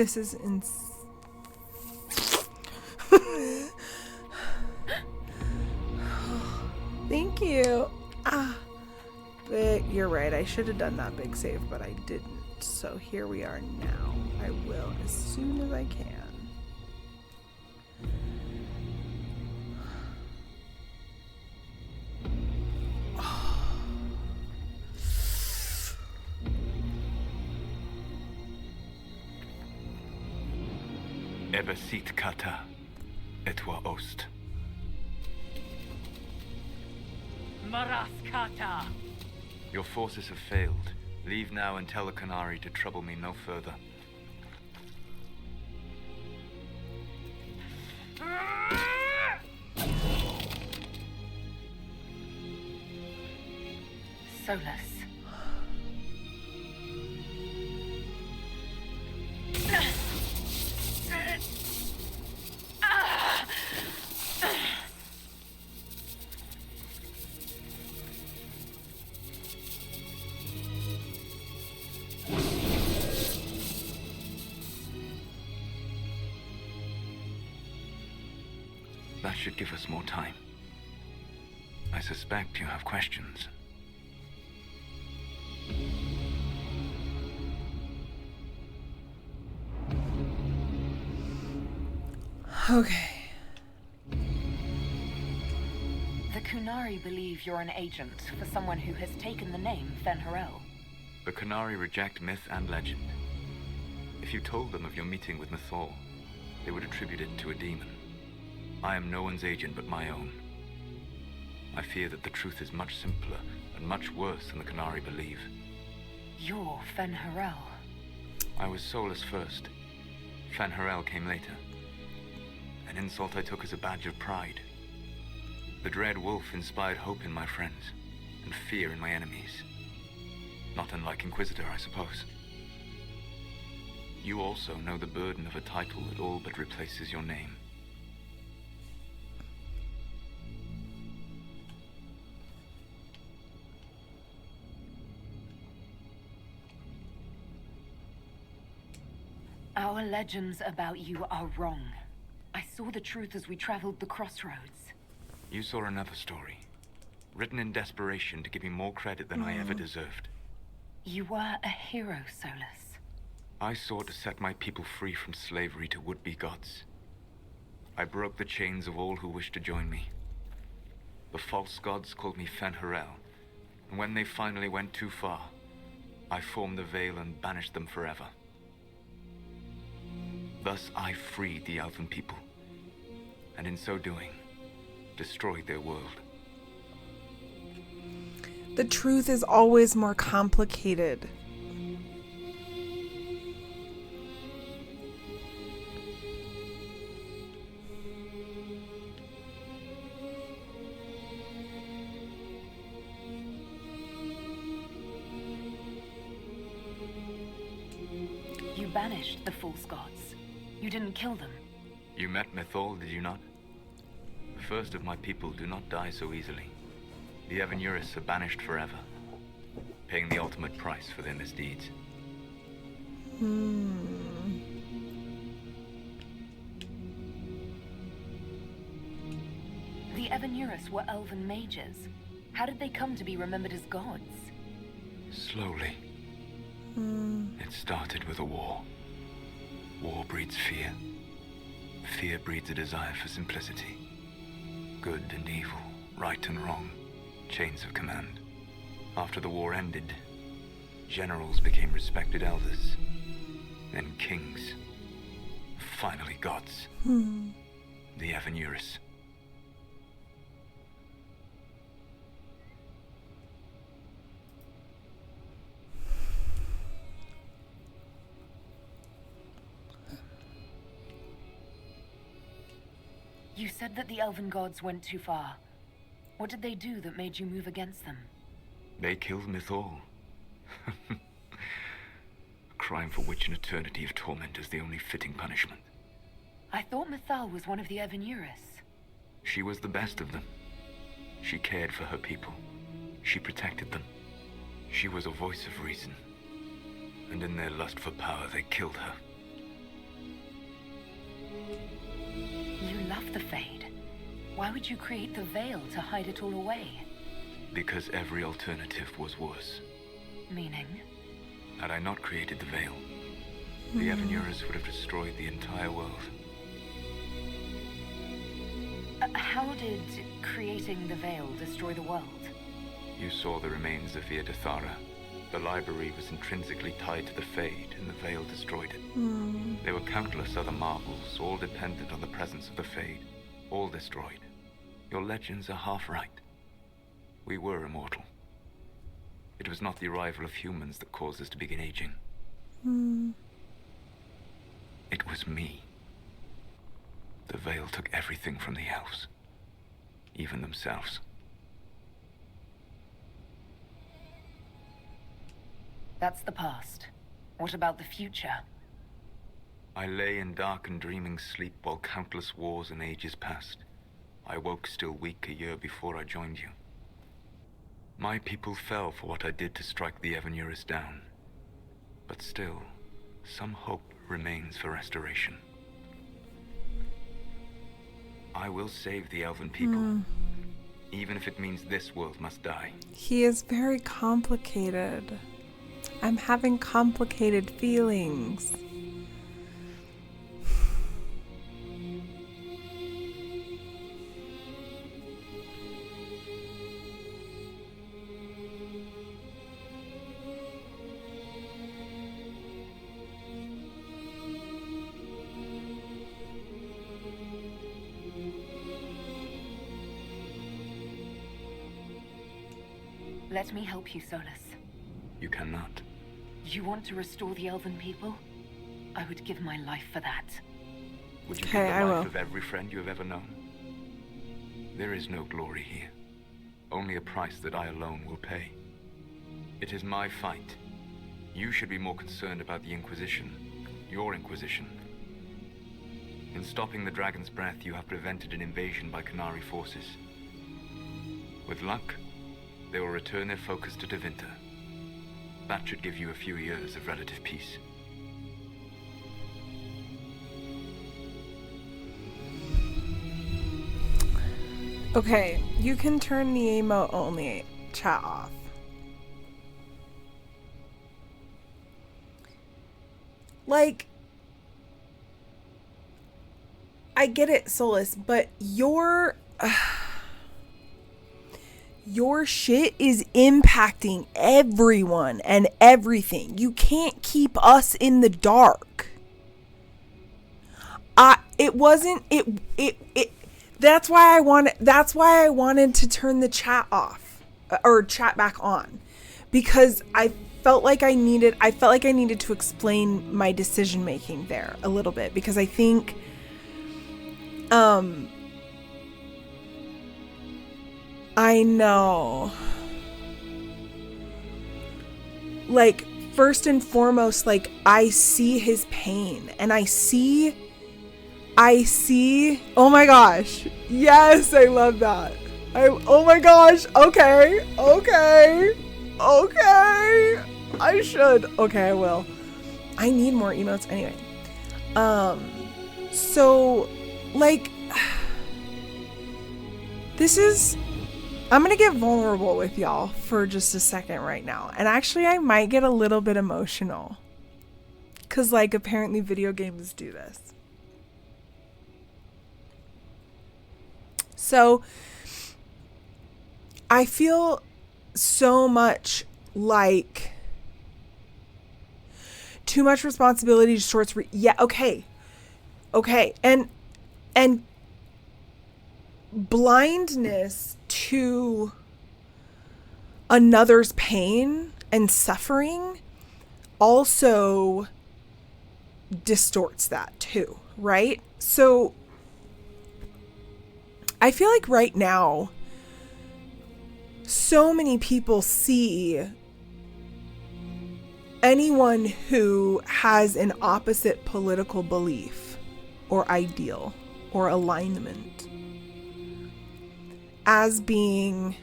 This is Thank you. But you're right. I should have done that big save, but I didn't. So here we are now. I will as soon as I can. Ebesit kata, etwa ost. Maraskata! Your forces have failed. Leave now and tell the Canary to trouble me no further. Solus. That should give us more time. I suspect you have questions. Okay. The Kunari believe you're an agent for someone who has taken the name Fen'Harel. The Canary reject myth and legend. If you told them of your meeting with Mythal, they would attribute it to a demon. I am no one's agent but my own. I fear that the truth is much simpler and much worse than the Canary believe. You're Fen'Harel. I was Solus first. Fen'Harel came later. An insult I took as a badge of pride. The Dread Wolf inspired hope in my friends, and fear in my enemies. Not unlike Inquisitor, I suppose. You also know the burden of a title that all but replaces your name. Our legends about you are wrong. I saw the truth as we traveled the crossroads. You saw another story, written in desperation to give me more credit than I ever deserved. You were a hero, Solus. I sought to set my people free from slavery to would-be gods. I broke the chains of all who wished to join me. The false gods called me Fen'Harel, and when they finally went too far, I formed the veil and banished them forever. Thus I freed the elven people, and in so doing, destroyed their world. The truth is always more complicated. You banished the false gods. You didn't kill them. You met Mythal, did you not? The first of my people do not die so easily. The Evanuris are banished forever, paying the ultimate price for their misdeeds. The Evanuris were elven mages. How did they come to be remembered as gods? Slowly. It started with a war. War breeds fear. Fear breeds a desire for simplicity. Good and evil, right and wrong, chains of command. After the war ended, generals became respected elders, then kings, finally gods. The Evanuris. You said that the elven gods went too far. What did they do that made you move against them? They killed Mythal. A crime for which an eternity of torment is the only fitting punishment. I thought Mythal was one of the Evanuris. She was the best of them. She cared for her people. She protected them. She was a voice of reason. And in their lust for power, they killed her. the Fade, why would you create the veil to hide it all away? Because every alternative was worse. Meaning? Had I not created the veil, the Evanuras would have destroyed the entire world. How did creating the veil destroy the world? You saw the remains of Via de Thara. The library was intrinsically tied to the Fade, and the veil destroyed it. There were countless other marvels, all dependent on the presence of the Fade, all destroyed. Your legends are half right. We were immortal. It was not the arrival of humans that caused us to begin aging. It was me. The veil took everything from the elves, even themselves. That's the past. What about the future? I lay in dark and dreaming sleep while countless wars and ages passed. I woke still weak a year before I joined you. My people fell for what I did to strike the Evanuras down. But still, some hope remains for restoration. I will save the elven people, even if it means this world must die. He is very complicated. I'm having complicated feelings. Let me help you, Solus. You cannot. You want to restore the elven people? I would give my life for that. Would you Okay, give the I life will. of every friend you have ever known? There is no glory here. Only a price that I alone will pay. It is my fight. You should be more concerned about the Inquisition. Your Inquisition. In stopping the Dragon's Breath, you have prevented an invasion by Qunari forces. With luck, they will return their focus to Tevinter. That should give you a few years of relative peace. Okay, you can turn the emote only chat off. Like, I get it, Solus, but your shit is impacting everyone and everything. You can't keep us in the dark. That's why I wanted to turn the chat off or chat back on, because I felt like I needed to explain my decision making there a little bit, because I think I know, like, first and foremost, like, I see his pain, and I see, oh my gosh, yes, I love that. Oh my gosh, okay, I should, okay, I will. I need more emotes anyway. So, like, I'm gonna get vulnerable with y'all for just a second right now. And actually, I might get a little bit emotional. Because, like, apparently video games do this. So, I feel so much like too much responsibility distorts. Yeah, okay. And blindness to another's pain and suffering also distorts that too, right? So I feel like right now so many people see anyone who has an opposite political belief or ideal or alignment as being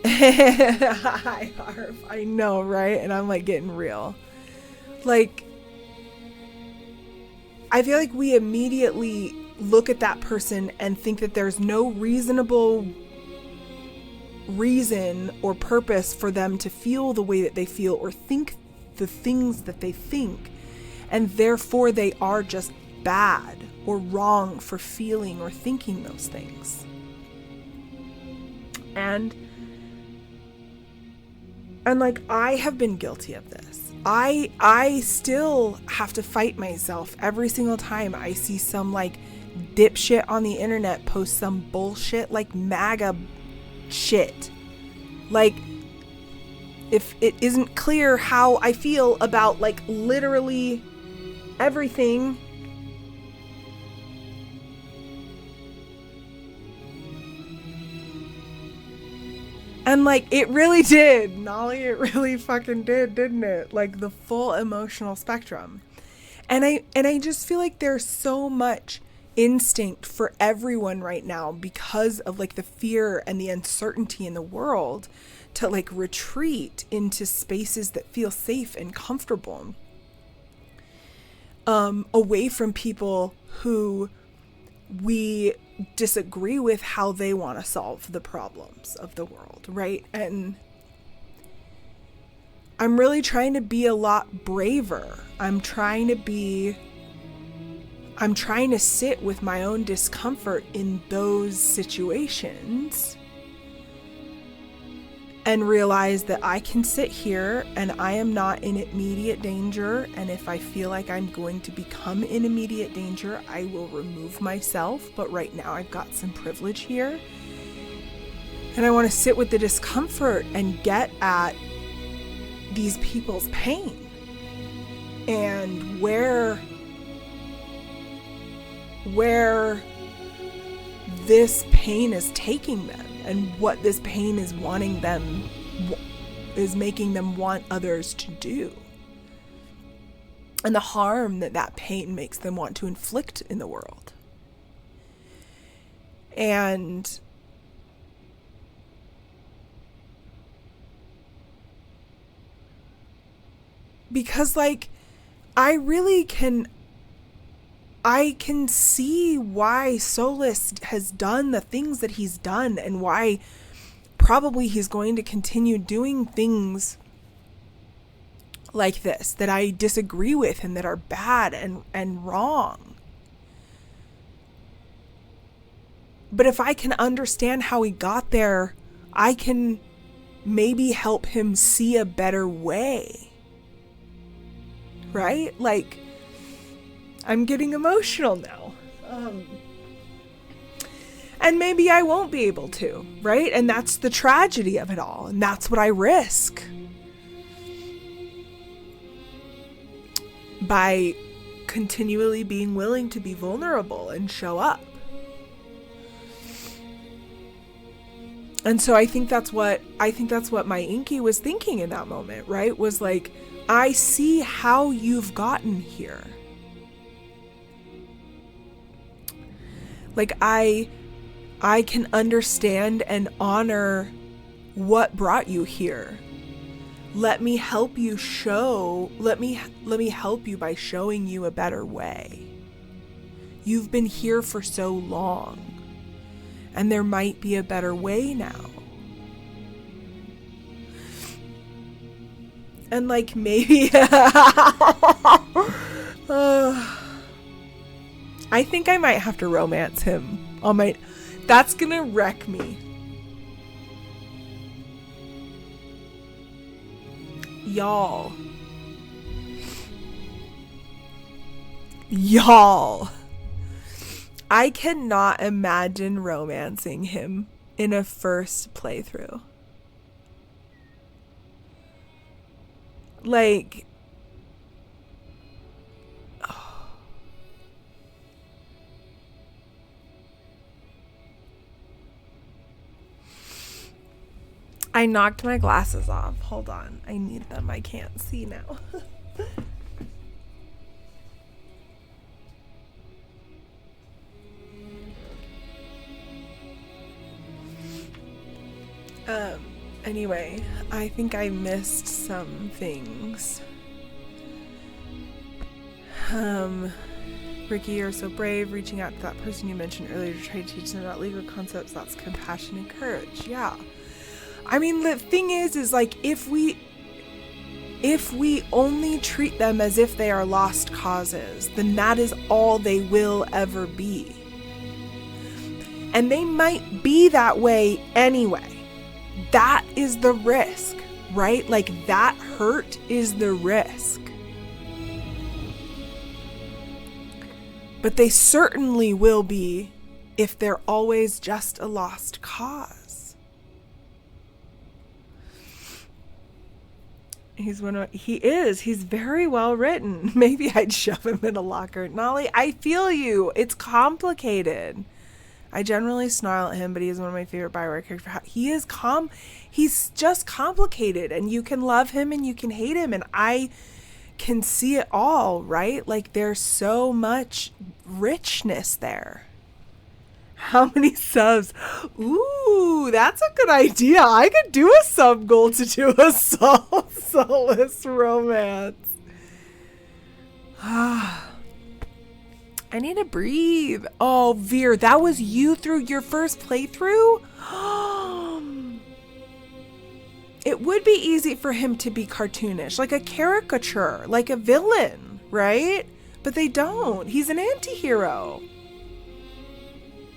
hi Harv, I know, right? And I'm like getting real. Like, we immediately look at that person and think that there's no reasonable reason or purpose for them to feel the way that they feel or think the things that they think, and therefore they are just bad or wrong for feeling or thinking those things. And like, I have been guilty of this. I still have to fight myself every single time I see some like dipshit on the internet post some bullshit like MAGA shit. Like, if it isn't clear how I feel about like literally everything, and like, it really did, Nolly, it really fucking did, didn't it? Like, the full emotional spectrum. And I just feel like there's so much instinct for everyone right now because of like the fear and the uncertainty in the world to like retreat into spaces that feel safe and comfortable, away from people who we disagree with how they want to solve the problems of the world, right? And I'm really trying to be a lot braver. I'm trying to sit with my own discomfort in those situations and realize that I can sit here and I am not in immediate danger. And if I feel like I'm going to become in immediate danger, I will remove myself. But right now I've got some privilege here. And I want to sit with the discomfort and get at these people's pain and where this pain is taking them and what this pain is making them want others to do, and the harm that pain makes them want to inflict in the world. And because like I can see why Solus has done the things that he's done, and why probably he's going to continue doing things like this that I disagree with and that are bad and wrong. But if I can understand how he got there, I can maybe help him see a better way. Right? Like, I'm getting emotional now. And maybe I won't be able to, right? And that's the tragedy of it all. And that's what I risk by continually being willing to be vulnerable and show up. And so I think that's what my Inky was thinking in that moment, right? Was like, I see how you've gotten here. Like, I can understand and honor what brought you here. Let me help you let me help you by showing you a better way. You've been here for so long, and there might be a better way now. And like, maybe I think I might have to romance him. That's gonna wreck me. Y'all. I cannot imagine romancing him in a first playthrough. Like, I knocked my glasses off. Hold on. I need them. I can't see now. Anyway, I think I missed some things. Rikki, you're so brave, reaching out to that person you mentioned earlier to try to teach them about legal concepts. That's compassion and courage. Yeah. I mean, the thing is like, if we only treat them as if they are lost causes, then that is all they will ever be. And they might be that way anyway. That is the risk, right? Like, that hurt is the risk. But they certainly will be if they're always just a lost cause. He's very well written. Maybe I'd shove him in a locker. Nolly, I feel you. It's complicated. I generally snarl at him, but he is one of my favorite Bioware characters. He's just complicated, and you can love him and you can hate him, and I can see it all, right? Like, there's so much richness there. How many subs? Ooh, that's a good idea. I could do a sub goal to do a Solace romance. I need to breathe. Oh, Veer, that was you through your first playthrough? It would be easy for him to be cartoonish, like a caricature, like a villain, right? But they don't. He's an anti-hero.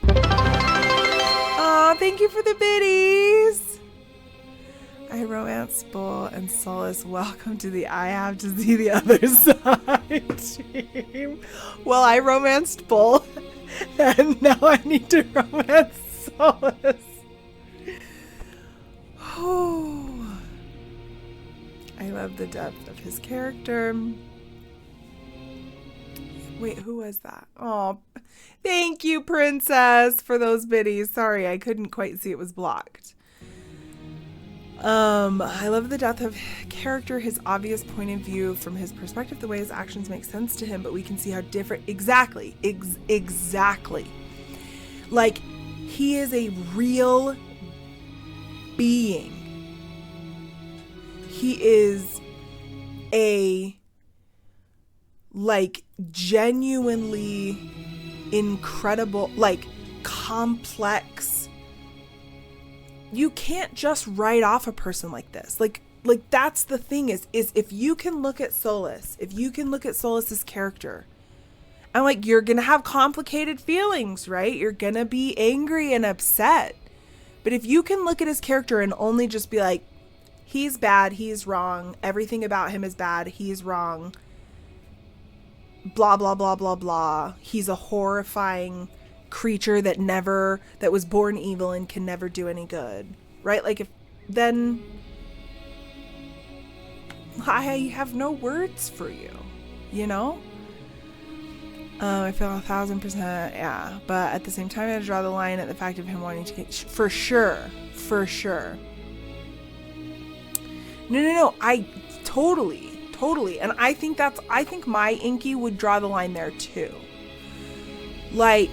Aw, thank you for the biddies. I romance Bull and Solace. Welcome to the I have to see the other side team. Well, I romanced Bull, and now I need to romance Solace. Oh, I love the depth of his character. Wait, who was that? Oh, thank you, Princess, for those biddies. Sorry, I couldn't quite see it was blocked. I love the depth of character, his obvious point of view from his perspective, the way his actions make sense to him, but we can see how different. Exactly. Like, he is a real being. He is a, like, genuinely incredible, like, complex. You can't just write off a person like this. Like that's the thing is if you can look at Solace, if you can look at Solace's character, and like, you're gonna have complicated feelings, right? You're gonna be angry and upset. But if you can look at his character and only just be like, he's bad, he's wrong, everything about him is bad, he's wrong, blah, blah, blah, blah, blah. He's a horrifying creature that was born evil and can never do any good, right? Like, if then I have no words for you, you know? I feel 1,000%, yeah. But at the same time, I had to draw the line at the fact of him wanting to get, for sure. No. I totally. And I think my Inky would draw the line there too. Like,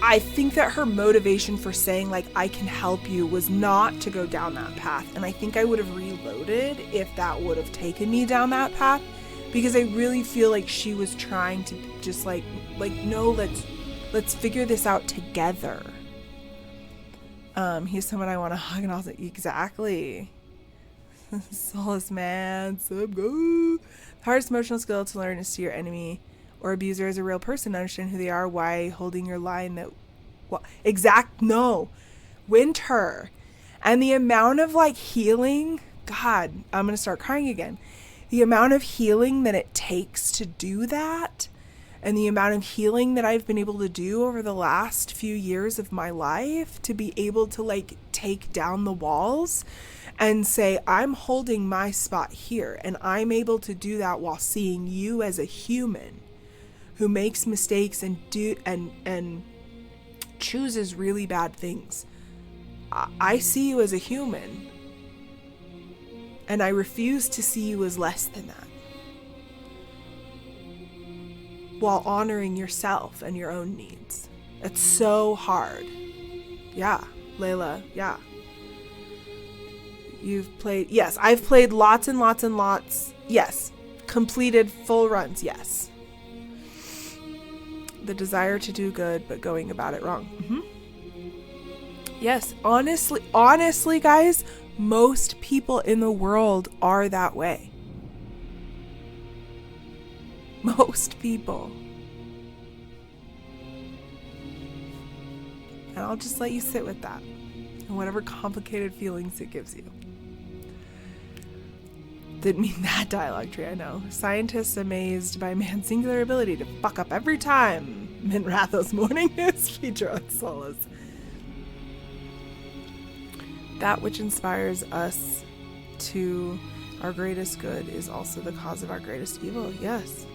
I think that her motivation for saying, like, I can help you was not to go down that path. And I think I would have reloaded if that would have taken me down that path. Because I really feel like she was trying to just like, no, let's figure this out together. He's someone I want to hug, and also, exactly. Solace, man, so good. The hardest emotional skill to learn is to your enemy or abuser as a real person, understand who they are, why holding your line Winter. And the amount of, like, healing, God, I'm gonna start crying again. The amount of healing that it takes to do that, and the amount of healing that I've been able to do over the last few years of my life, to be able to, like, take down the walls and say, I'm holding my spot here, and I'm able to do that while seeing you as a human who makes mistakes and chooses really bad things. I see you as a human, and I refuse to see you as less than that, while honoring yourself and your own needs. It's so hard. Yeah, Layla, yeah. You've played, yes, I've played lots and lots and lots. Yes, completed full runs, yes. The desire to do good, but going about it wrong. Yes, honestly, guys, most people in the world are that way. Most people. And I'll just let you sit with that and whatever complicated feelings it gives you. Didn't mean that dialogue tree, I know. Scientists amazed by man's singular ability to fuck up every time. Minratho's morning news feature on Solace. That which inspires us to our greatest good is also the cause of our greatest evil. Yes.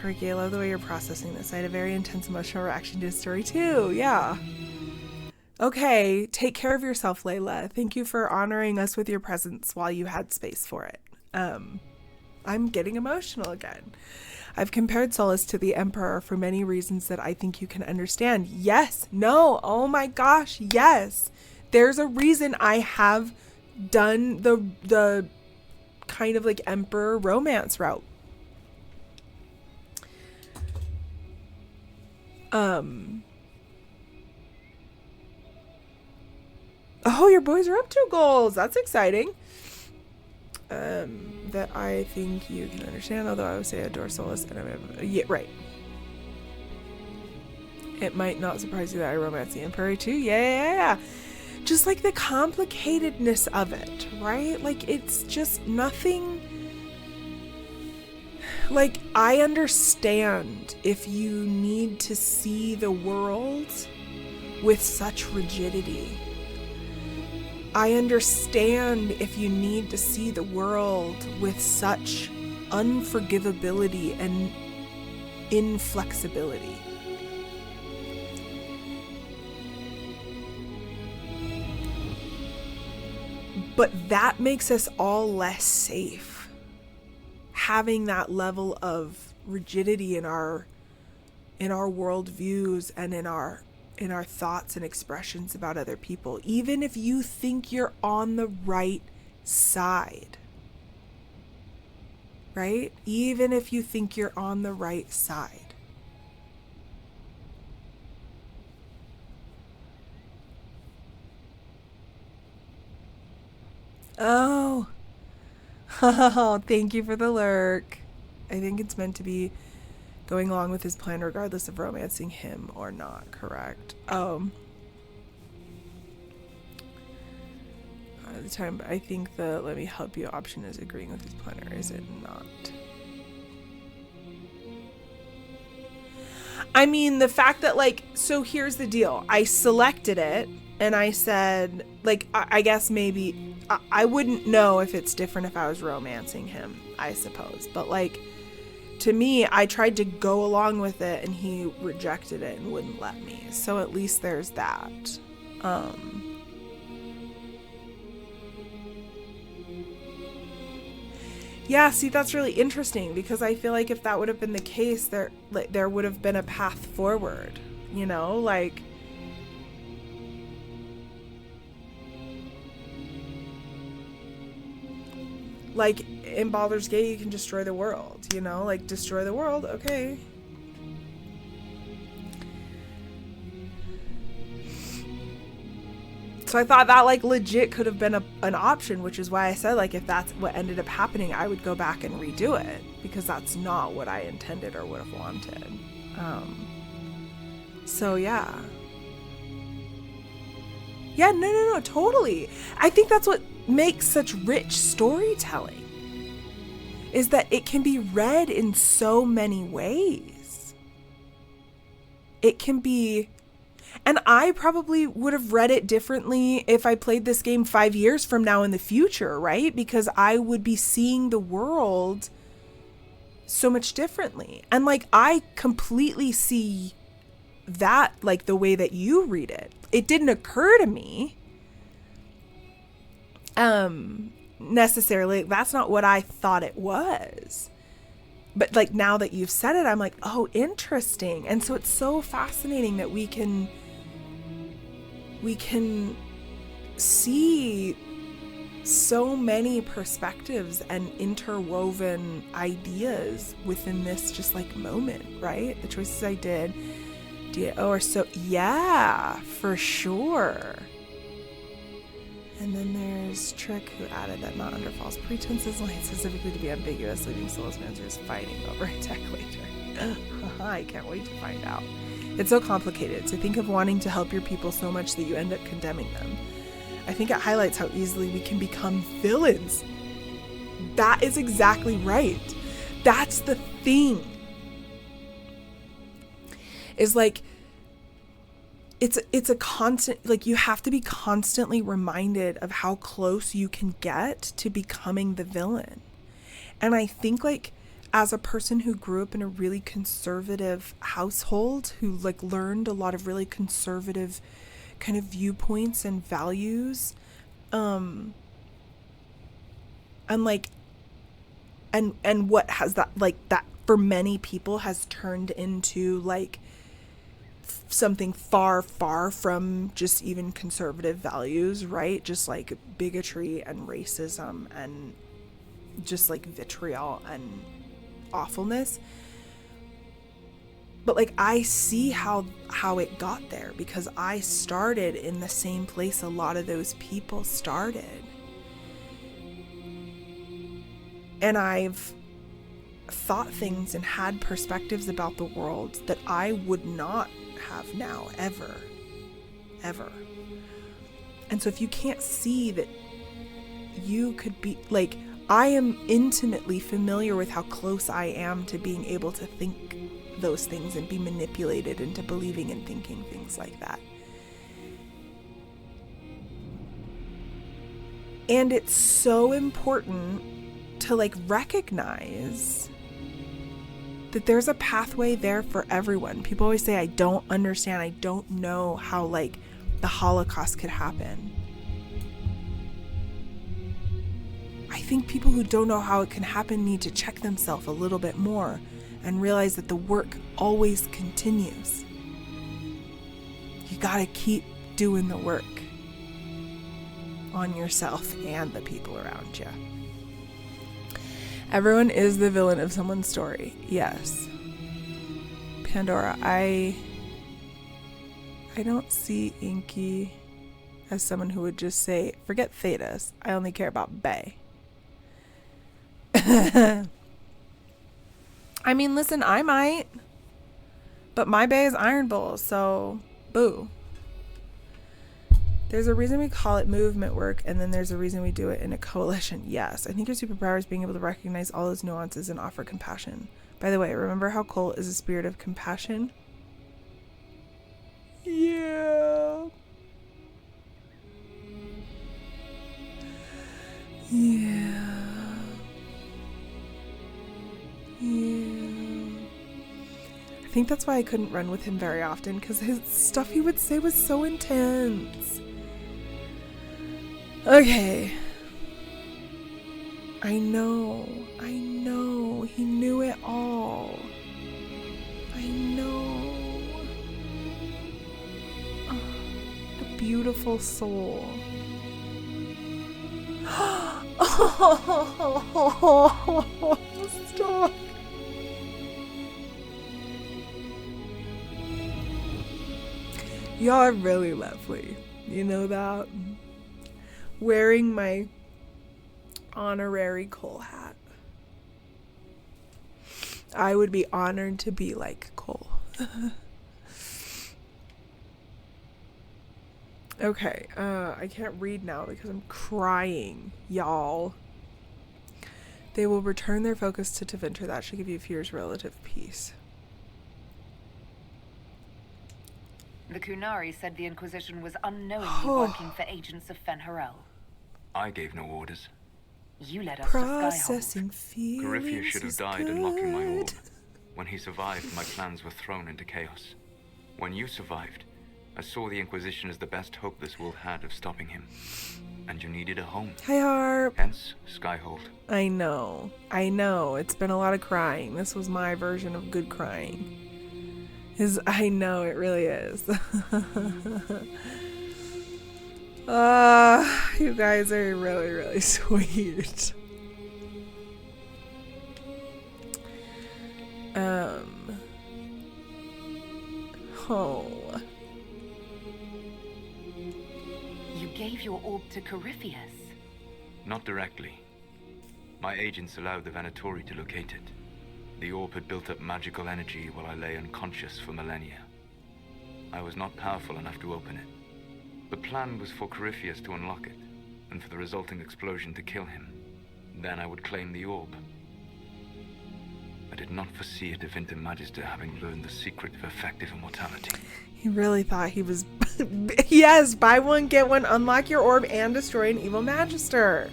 Rikki, I love the way you're processing this. I had a very intense emotional reaction to the story too. Yeah. Okay, take care of yourself, Layla. Thank you for honoring us with your presence while you had space for it. I'm getting emotional again. I've compared Solace to the Emperor for many reasons that I think you can understand. Yes, no, oh my gosh, yes. There's a reason I have done the kind of like Emperor romance route. Oh, your boys are up 2 goals. That's exciting. That I think you can understand, although I would say I adore Solace. And yeah, right. It might not surprise you that I romance the Emperor too. Yeah. Just like the complicatedness of it, right? Like it's just nothing. Like I understand if you need to see the world with such rigidity. I understand if you need to see the world with such unforgivability and inflexibility. But that makes us all less safe. Having that level of rigidity in our worldviews and in our thoughts and expressions about other people, even if you think you're on the right side, right? Even if you think you're on the right side. Oh, thank you for the lurk. I think it's meant to be going along with his plan regardless of romancing him or not, correct? At the time, I think the let me help you option is agreeing with his plan, or is it not? I mean, the fact that, like, so here's the deal. I selected it and I said, like, I guess maybe I wouldn't know if it's different if I was romancing him, I suppose. But, like, to me, I tried to go along with it and he rejected it and wouldn't let me. So at least there's that. Yeah, see, that's really interesting because I feel like if that would have been the case, there would have been a path forward, you know, like in Baldur's Gate, you can destroy the world, you know, like destroy the world. Okay. So I thought that like legit could have been an option, which is why I said like if that's what ended up happening, I would go back and redo it because that's not what I intended or would have wanted. So yeah. Yeah, no, totally. I think that's what makes such rich storytelling is that it can be read in so many ways. It can be, and I probably would have read it differently if I played this game 5 years from now in the future, right? Because I would be seeing the world so much differently. And like, I completely see that like the way that you read it. It didn't occur to me necessarily. That's not what I thought it was. But like now that you've said it, I'm like, oh, interesting. And so it's so fascinating that we can see so many perspectives and interwoven ideas within this just like moment, right? The choices I did are so, yeah, for sure. And then there's Trick, who added that not under false pretenses, lied specifically to be ambiguous, leaving soulless answers fighting over a tech later. I can't wait to find out. It's so complicated. So think of wanting to help your people so much that you end up condemning them. I think it highlights how easily we can become villains. That is exactly right. That's the thing. Is like, it's a constant, like, you have to be constantly reminded of how close you can get to becoming the villain. And I think, like, as a person who grew up in a really conservative household, who like learned a lot of really conservative kind of viewpoints and values, and like, and what has that, like, that for many people has turned into like something far from just even conservative values, right? Just like bigotry and racism and just like vitriol and awfulness. But like, I see how it got there, because I started in the same place a lot of those people started. And I've thought things and had perspectives about the world that I would not have now, ever. And so if you can't see that you could be, like, I am intimately familiar with how close I am to being able to think those things and be manipulated into believing and thinking things like that. And it's so important to like recognize that there's a pathway there for everyone. People always say, I don't understand, I don't know how like the Holocaust could happen. I think people who don't know how it can happen need to check themselves a little bit more and realize that the work always continues. You gotta keep doing the work on yourself and the people around you. Everyone is the villain of someone's story. Yes. Pandora, I don't see Inky as someone who would just say, forget Thetas, I only care about Bae. I mean, listen, I might, but my Bae is Iron Bull, so boo. There's a reason we call it movement work, and then there's a reason we do it in a coalition. Yes, I think your superpower is being able to recognize all those nuances and offer compassion. By the way, remember how Cole is a spirit of compassion? Yeah. Yeah. I think that's why I couldn't run with him very often, because his stuff he would say was so intense. Okay. I know. He knew it all. I know. Oh, a beautiful soul. Oh, stop. Y'all are really lovely. You know that? Wearing my honorary Cole hat. I would be honored to be like Cole. Okay, I can't read now because I'm crying, y'all. They will return their focus to Tevinter. That should give you a few years relative peace. The Kunari said the Inquisition was unknowingly working for agents of Fen'Harel. I gave no orders. You led us Processing to feelings. Garifia should have died unlocking my orb. When he survived, my plans were thrown into chaos. When you survived, I saw the Inquisition as the best hope this world had of stopping him. And you needed a home. Hi, Harp. Hence, Skyhold. I know. It's been a lot of crying. This was my version of good crying. I know, it really is. You guys are really, really sweet. Oh. You gave your orb to Corypheus. Not directly. My agents allowed the Venatori to locate it. The orb had built up magical energy while I lay unconscious for millennia. I was not powerful enough to open it. The plan was for Corypheus to unlock it, and for the resulting explosion to kill him. Then I would claim the orb. I did not foresee a Divinity Magister having learned the secret of effective immortality. He really thought he was... Yes, buy one, get one, unlock your orb, and destroy an evil Magister.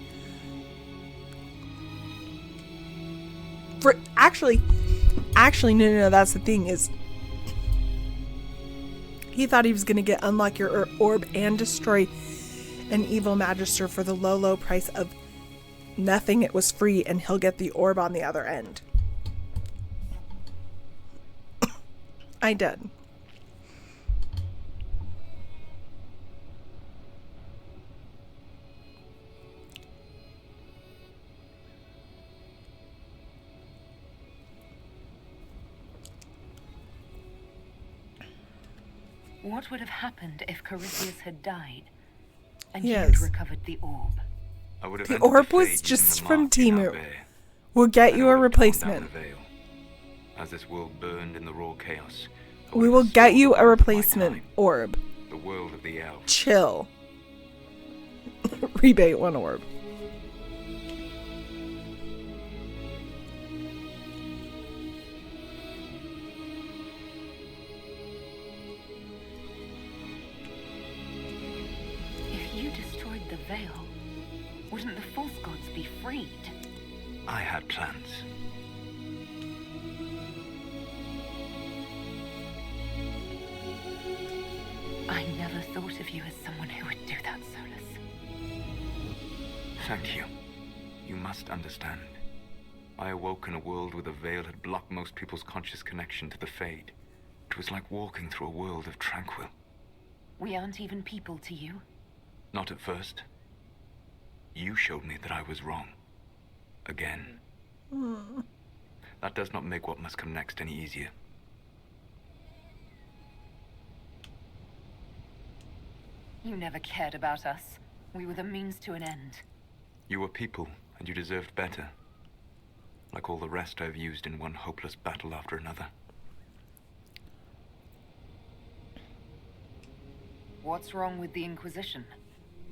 Actually, no, that's the thing is... He thought he was going to get unlock your orb and destroy an evil Magister for the low price of nothing. It was free, and he'll get the orb on the other end. I did. What would have happened if Corypheus had died and Yes. you had recovered the orb? I would have The entered orb the was Fade just using the from mark in our Timu. bay, We'll get and you I a would have torn down replacement. the veil. As this world burned in the raw chaos, I We would will have get restored you the a world of my replacement time, orb. the world of the elves. Chill. Rebate one orb. If you destroyed the veil, wouldn't the false gods be freed? I had plans. I never thought of you as someone who would do that, Solus. Thank you. You must understand. I awoke in a world where the veil had blocked most people's conscious connection to the Fade. It was like walking through a world of tranquil. We aren't even people to you. Not at first. You showed me that I was wrong. Again. That does not make what must come next any easier. You never cared about us. We were the means to an end. You were people, and you deserved better. Like all the rest I've used in one hopeless battle after another. What's wrong with the Inquisition?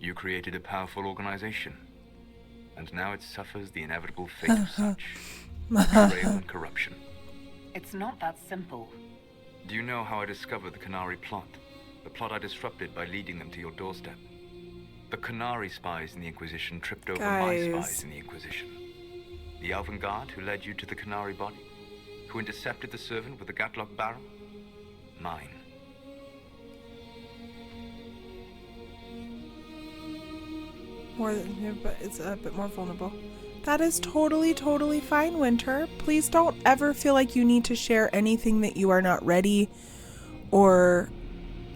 You created a powerful organization, and now it suffers the inevitable fate of such. Betrayal and corruption. It's not that simple. Do you know how I discovered the Canary plot? The plot I disrupted by leading them to your doorstep. The Canary spies in the Inquisition tripped over my Guys. spies in the Inquisition. The Elven Guard who led you to the Canary body? Who intercepted the servant with the Gatlock barrel? Mine. More than, but it's a bit more vulnerable. That is totally fine, Winter. Please don't ever feel like you need to share anything that you are not ready or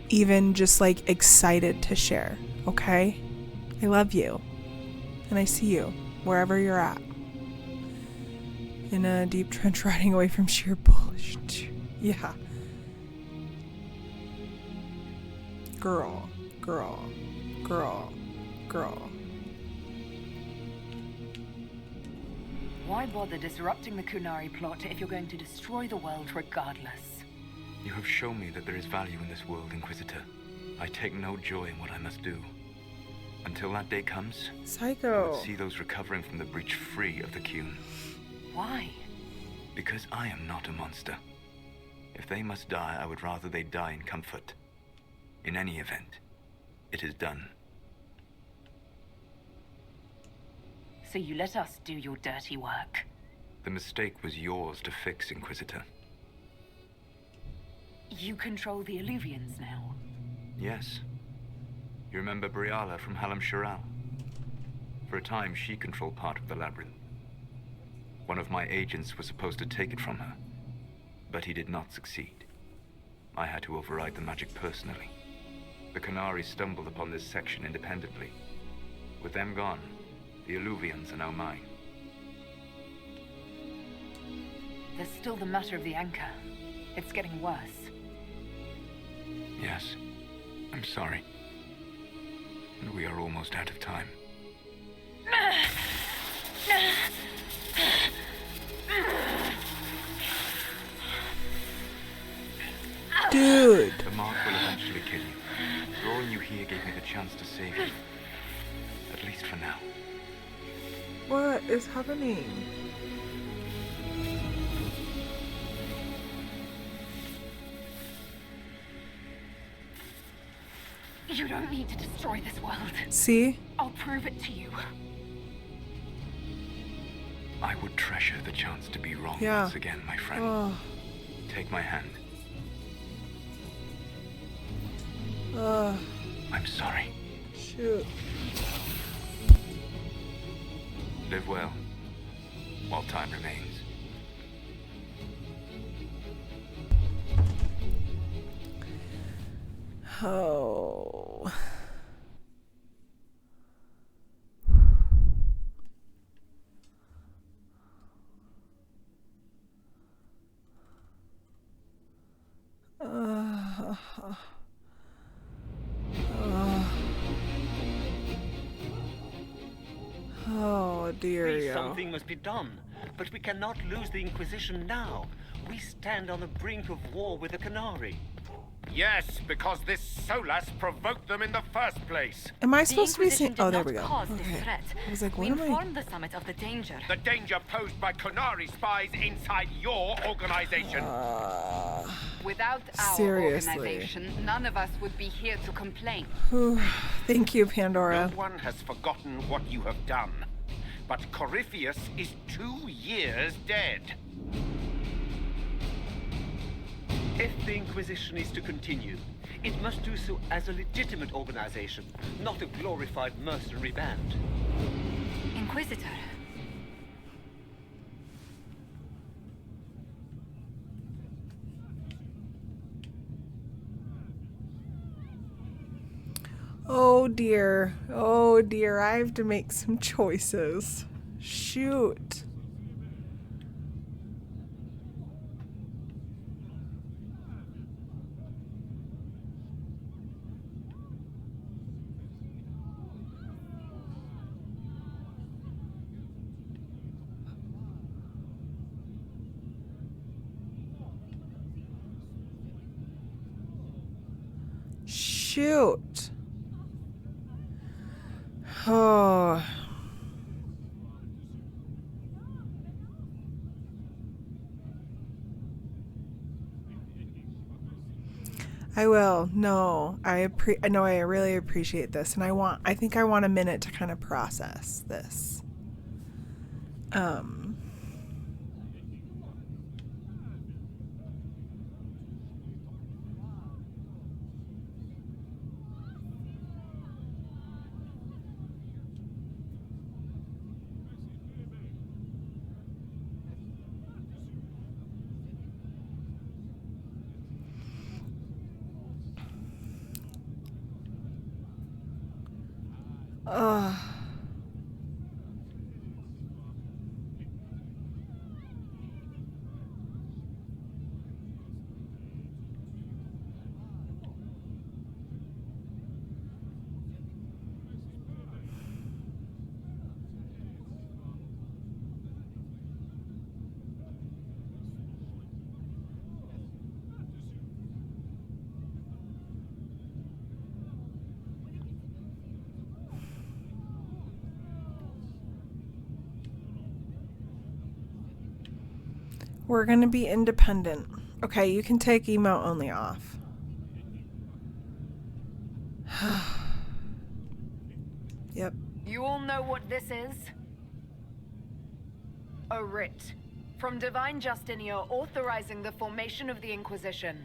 even just like excited to share, okay? I love you. And I see you wherever you're at. In a deep trench riding away from sheer bullshit. Yeah. Girl. Why bother disrupting the Kunari plot if you're going to destroy the world regardless? You have shown me that there is value in this world, Inquisitor. I take no joy in what I must do. Until that day comes, I Psycho. will see those recovering from the breach free of the Qun. Why? Because I am not a monster. If they must die, I would rather they die in comfort. In any event, it is done. So you let us do your dirty work. The mistake was yours to fix, Inquisitor. You control the Illuvians now. Yes. You remember Briala from Hallam Shiral? For a time, she controlled part of the labyrinth. One of my agents was supposed to take it from her, but he did not succeed. I had to override the magic personally. The Canari stumbled upon this section independently. With them gone, the Alluvians are now mine. There's still the matter of the anchor. It's getting worse. Yes, I'm sorry. And we are almost out of time. Dude. The mark will eventually kill you. Drawing you here gave me the chance to save you. At least for now. What is happening? You don't need to destroy this world. See? I'll prove it to you. I would treasure the chance to be wrong Yeah. once again, my friend. Oh. Take my hand. I'm sorry. Shoot. Live well, while time remains. Oh. Oh dear. Something must be done, but we cannot lose the Inquisition now. We stand on the brink of war with the Canari. Yes, because this Solas provoked them in the first place. Am I The supposed to be Inquisition saying? did Oh, there not we go. cause this Okay. threat. I was like, We what am I? informed the summit of the danger. The danger posed by Conari spies inside your organization. Without our Seriously. organization, none of us would be here to complain. Thank you, No Pandora. one has forgotten what you have done. But Corypheus is 2 years dead. If the Inquisition is to continue, it must do so as a legitimate organization, not a glorified mercenary band. Inquisitor. Oh dear. Oh dear. I have to make some choices. Shoot. Shoot. Oh. I will. No, I really appreciate this, and I think I want a minute to kind of process this. We're gonna be independent. Okay, you can take emote only off. Yep. You all know what this is? A writ from Divine Justinio authorizing the formation of the Inquisition.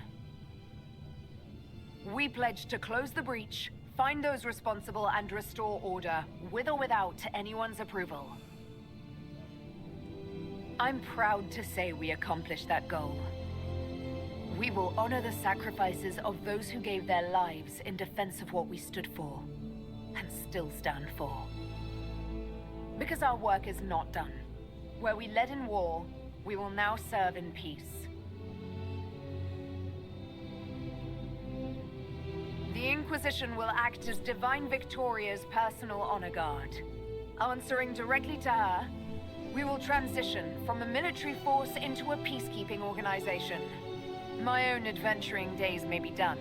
We pledge to close the breach, find those responsible, and restore order, with or without anyone's approval. I'm proud to say we accomplished that goal. we will honor the sacrifices of those who gave their lives in defense of what we stood for, and still stand for. Because our work is not done. Where we led in war, we will now serve in peace. The Inquisition will act as Divine Victoria's personal honor guard. Answering directly to her, we will transition from a military force into a peacekeeping organization. My own adventuring days may be done,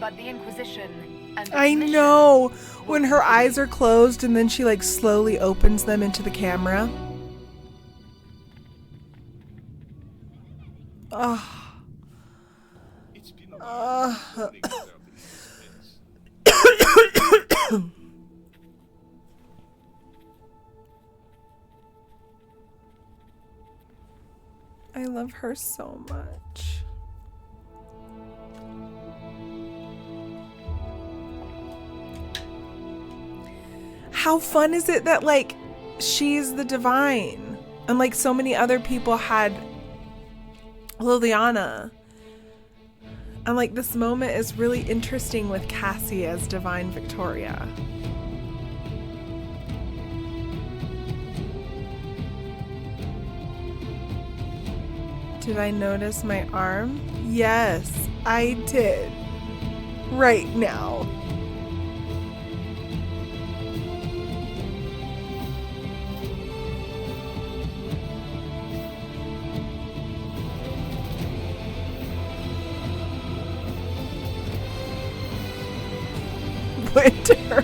but the Inquisition and I know when her eyes are closed and then she like slowly opens them into the camera. It's been a while. I love her so much. How fun is it that like she's the divine and like so many other people had Liliana. And like this moment is really interesting with Cassie as Divine Victoria. Did I notice my arm? Yes, I did. Right now. Winter.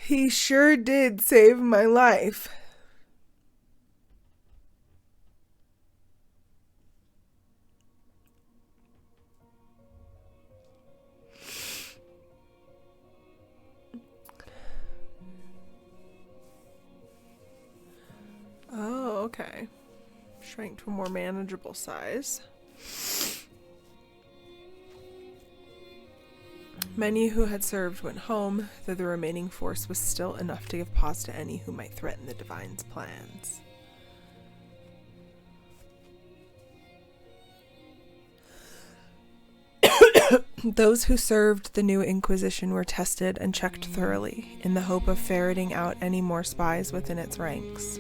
He sure did save my life. Oh, okay. Shrank to a more manageable size. Many who had served went home, though the remaining force was still enough to give pause to any who might threaten the Divine's plans. Those who served the new Inquisition were tested and checked thoroughly, in the hope of ferreting out any more spies within its ranks.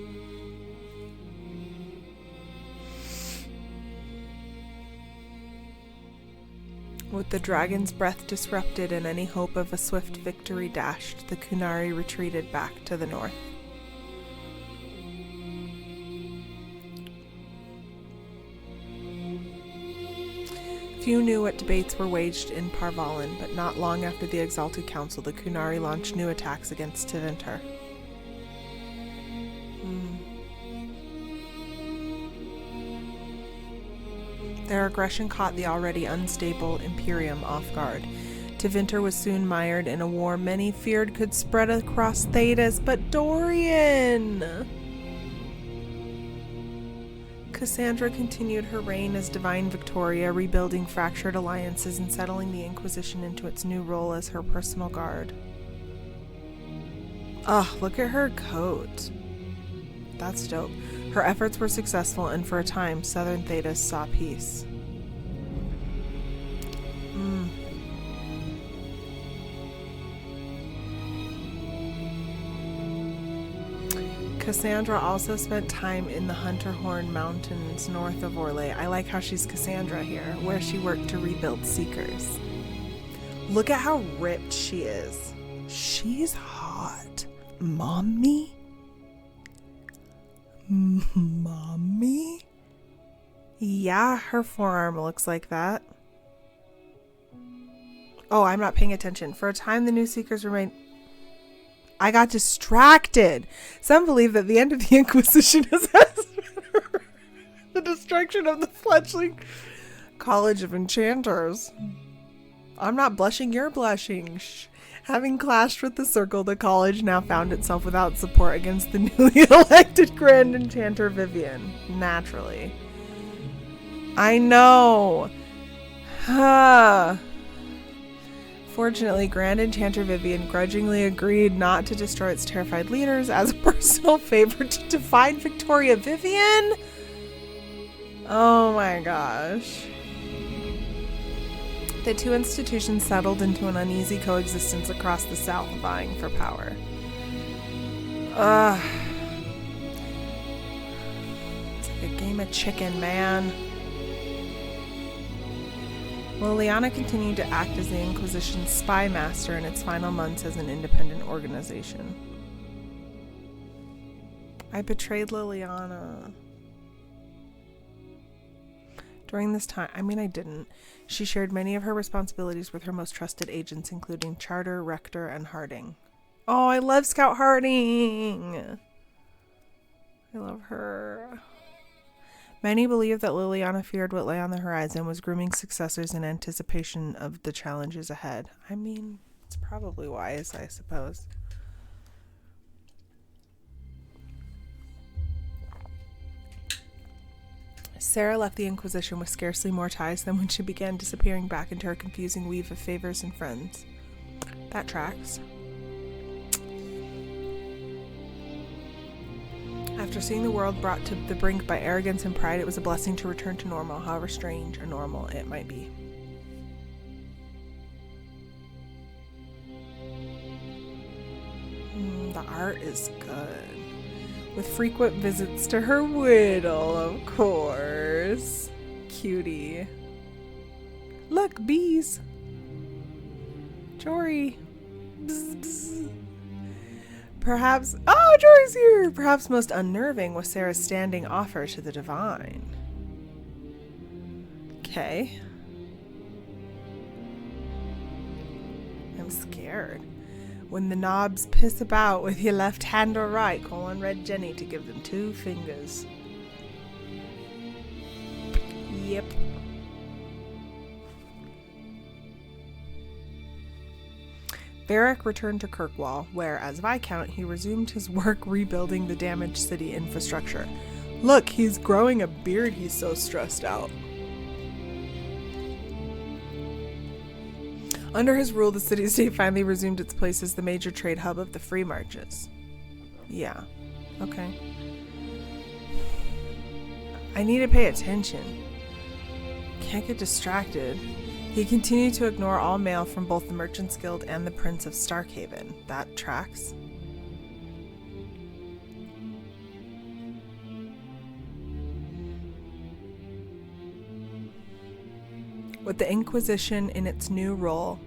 With the dragon's breath disrupted and any hope of a swift victory dashed, the Kunari retreated back to the north. Few knew what debates were waged in Parvalan, but not long after the Exalted Council, the Kunari launched new attacks against Tevinter. Their aggression caught the already unstable Imperium off guard. Tevinter was soon mired in a war many feared could spread across Thedas, but Dorian! Cassandra continued her reign as Divine Victoria, rebuilding fractured alliances and settling the Inquisition into its new role as her personal guard. Ugh, look at her coat. That's dope. Her efforts were successful, and for a time, Southern Thedas saw peace. Cassandra also spent time in the Hunterhorn Mountains north of Orlais. I like how she's Cassandra here, where she worked to rebuild Seekers. Look at how ripped she is. She's hot. Mommy? Mommy? Yeah, her forearm looks like that. Oh, I'm not paying attention. For a time, the new Seekers remained... I got distracted. Some believe that the end of the Inquisition is the destruction of the fledgling College of Enchanters. I'm not blushing, you're blushing. Shh. Having clashed with the Circle, the college now found itself without support against the newly elected Grand Enchanter Vivian. Naturally. I know. Fortunately, Grand Enchanter Vivian grudgingly agreed not to destroy its terrified leaders as a personal favor to divine Victoria. Vivian? Oh my gosh. The two institutions settled into an uneasy coexistence across the South, vying for power. It's like a game of chicken, man. Liliana continued to act as the Inquisition's spy master in its final months as an independent organization. I betrayed Liliana. During this time, I didn't. She shared many of her responsibilities with her most trusted agents, including Charter, Rector, and Harding. Oh, I love Scout Harding! I love her. Many believe that Liliana feared what lay on the horizon, was grooming successors in anticipation of the challenges ahead. It's probably wise, I suppose. Sarah left the Inquisition with scarcely more ties than when she began disappearing back into her confusing weave of favors and friends. That tracks. After seeing the world brought to the brink by arrogance and pride, it was a blessing to return to normal, however strange or normal it might be. The art is good. With frequent visits to her Whittle, of course. Cutie. Look, bees. Jory. Bzz, bzz. Perhaps, Jory's here! Perhaps most unnerving was Sarah's standing offer to the divine. Okay. I'm scared. When the knobs piss about with your left hand or right, call on Red Jenny to give them 2 fingers. Yep. Varric returned to Kirkwall, where, as Viscount, he resumed his work rebuilding the damaged city infrastructure. Look, he's growing a beard, he's so stressed out. Under his rule, the city-state finally resumed its place as the major trade hub of the Free Marches. Yeah, okay. I need to pay attention. Can't get distracted. He continued to ignore all mail from both the Merchants Guild and the Prince of Starkhaven. That tracks. With the Inquisition in its new role,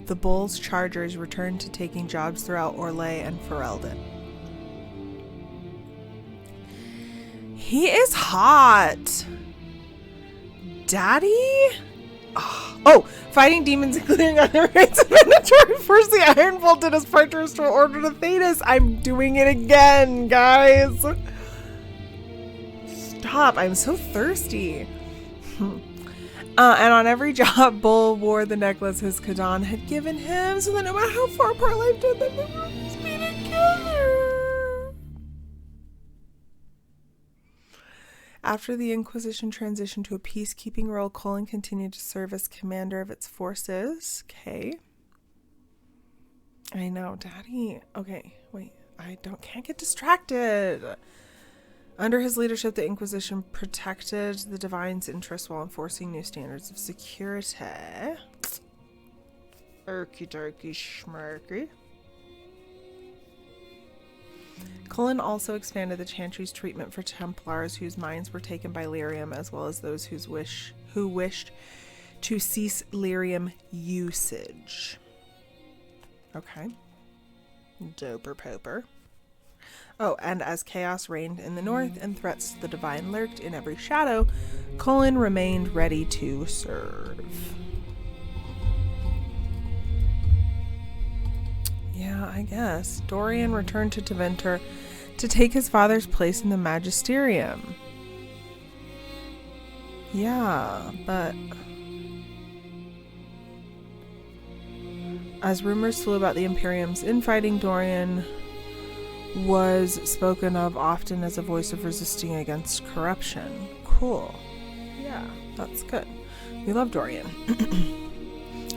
the Bull's Chargers returned to taking jobs throughout Orlais and Ferelden. He is hot! Daddy? Oh, fighting demons and clearing other rates of inventory. First, the Ironbolt did his part to restore order to Thetis. I'm doing it again, guys. Stop, I'm so thirsty. And on every job, Bull wore the necklace his Kadan had given him, so that no matter how far apart life did them, they would always be together. After the Inquisition transitioned to a peacekeeping role, Cullen continued to serve as commander of its forces. Okay. I know, Daddy. Okay, wait. Can't get distracted. Under his leadership, the Inquisition protected the Divine's interests while enforcing new standards of security. Erky turkey schmirky. Cullen also expanded the Chantry's treatment for Templars whose minds were taken by lyrium, as well as those who wished to cease lyrium usage. Okay. Doper poper. Oh, and as chaos reigned in the north and threats to the Divine lurked in every shadow, Cullen remained ready to serve. Yeah, I guess. Dorian returned to Tevinter to take his father's place in the Magisterium. Yeah, but as rumors flew about the Imperium's infighting, Dorian was spoken of often as a voice of resisting against corruption. Cool. Yeah, that's good. We love Dorian.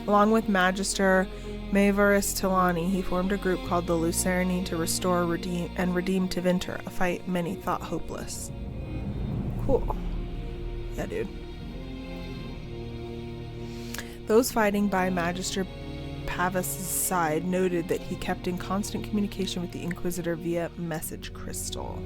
Along with Magister Maevaris Tilani, he formed a group called the Lucerni to restore redeem Tevinter, a fight many thought hopeless. Cool. Yeah, dude. Those fighting by Magister Pavus' side noted that he kept in constant communication with the Inquisitor via message crystal.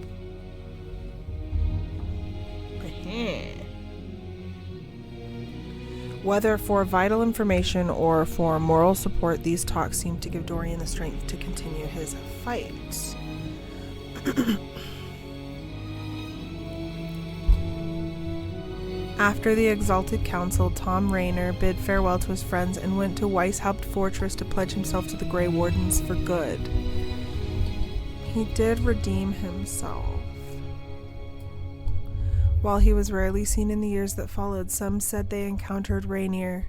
Whether for vital information or for moral support, these talks seemed to give Dorian the strength to continue his fight. After the Exalted Council, Tom Raynor bid farewell to his friends and went to Weishaupt Fortress to pledge himself to the Grey Wardens for good. He did redeem himself. While he was rarely seen in the years that followed, some said they encountered Rainier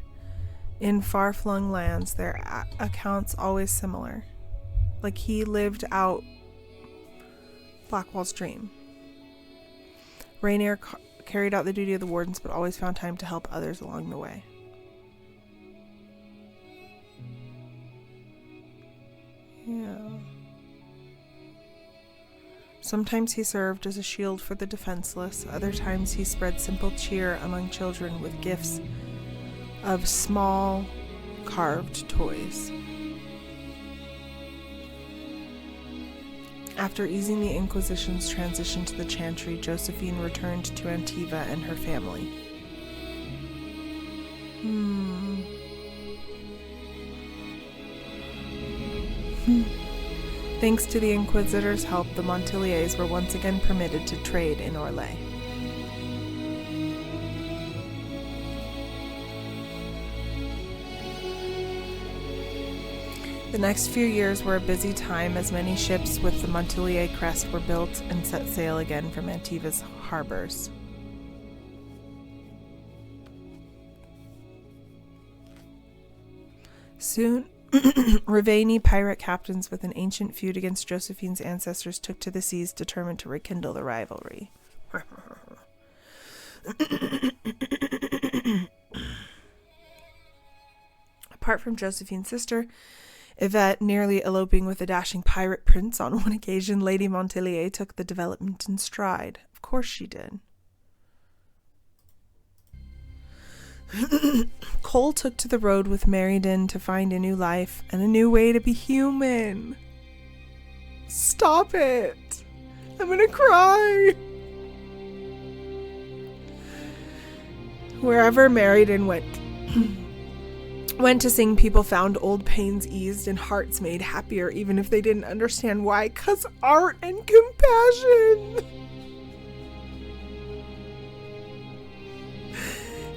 in far-flung lands, their accounts always similar. Like he lived out Blackwall's dream. Rainier carried out the duty of the wardens, but always found time to help others along the way. Yeah. Sometimes he served as a shield for the defenseless. Other times he spread simple cheer among children with gifts of small, carved toys. After easing the Inquisition's transition to the Chantry, Josephine returned to Antiva and her family. Thanks to the Inquisitor's help, the Montiliers were once again permitted to trade in Orlais. The next few years were a busy time as many ships with the Montilier crest were built and set sail again from Antiva's harbors. Soon, Ravani pirate captains with an ancient feud against Josephine's ancestors took to the seas, determined to rekindle the rivalry. Apart from Josephine's sister, Yvette nearly eloping with a dashing pirate prince on one occasion, Lady Montilier took the development in stride. Of course she did. Cole took to the road with Meriden to find a new life and a new way to be human. Stop it! I'm gonna cry! Wherever Meriden went to sing, people found old pains eased and hearts made happier, even if they didn't understand why, 'cause art and compassion.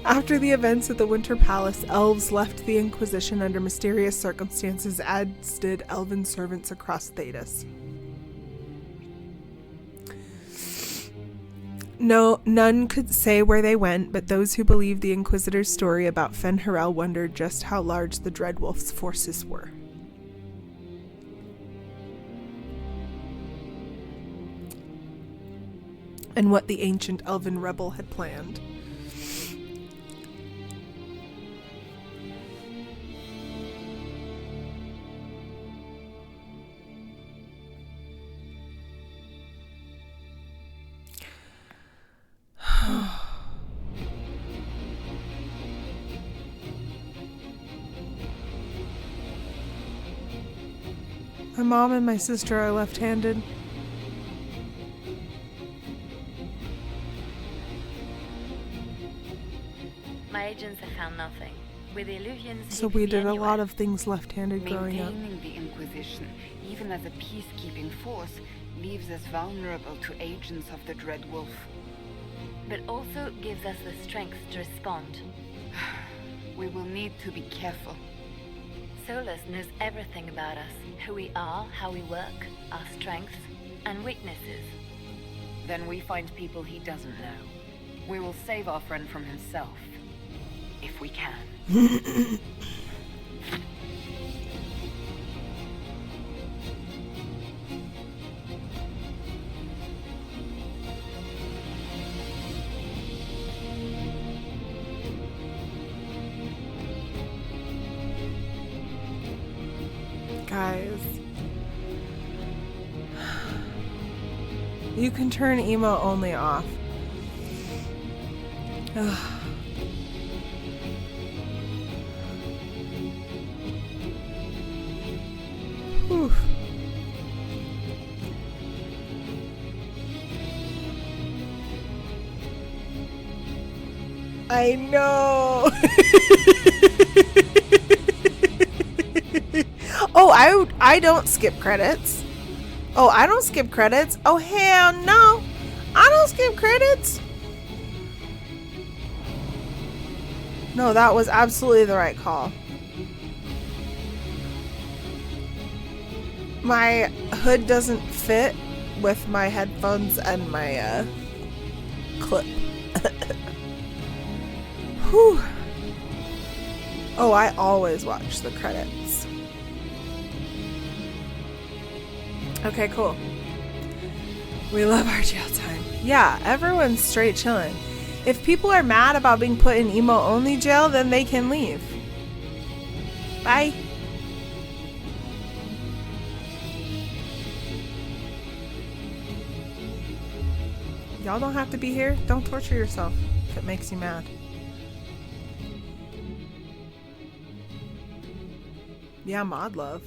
After the events at the Winter Palace, elves left the Inquisition under mysterious circumstances, as did elven servants across Thedas. No, none could say where they went, but those who believed the Inquisitor's story about Fen'Harel wondered just how large the Dreadwolf's forces were. And what the ancient elven rebel had planned. My mom and my sister are left-handed. My agents have found nothing. With the Illuvians, So we did a lot of things left-handed growing up. Maintaining the Inquisition, even as a peacekeeping force, leaves us vulnerable to agents of the Dreadwolf. But also gives us the strength to respond. We will need to be careful. Solus knows everything about us. Who we are, how we work, our strengths and weaknesses. Then we find people he doesn't know. We will save our friend from himself. If we can. Guys. You can turn emo only off. Ugh. Whew. I know. Oh, I don't skip credits. Oh, I don't skip credits. Oh, hell no. I don't skip credits. No, that was absolutely the right call. My hood doesn't fit with my headphones and my clip. Whew. Oh, I always watch the credits. Okay, cool. We love our jail time. Yeah, everyone's straight chilling. If people are mad about being put in emo only jail, then they can leave. Bye. Y'all don't have to be here. Don't torture yourself if it makes you mad. Yeah, mod love.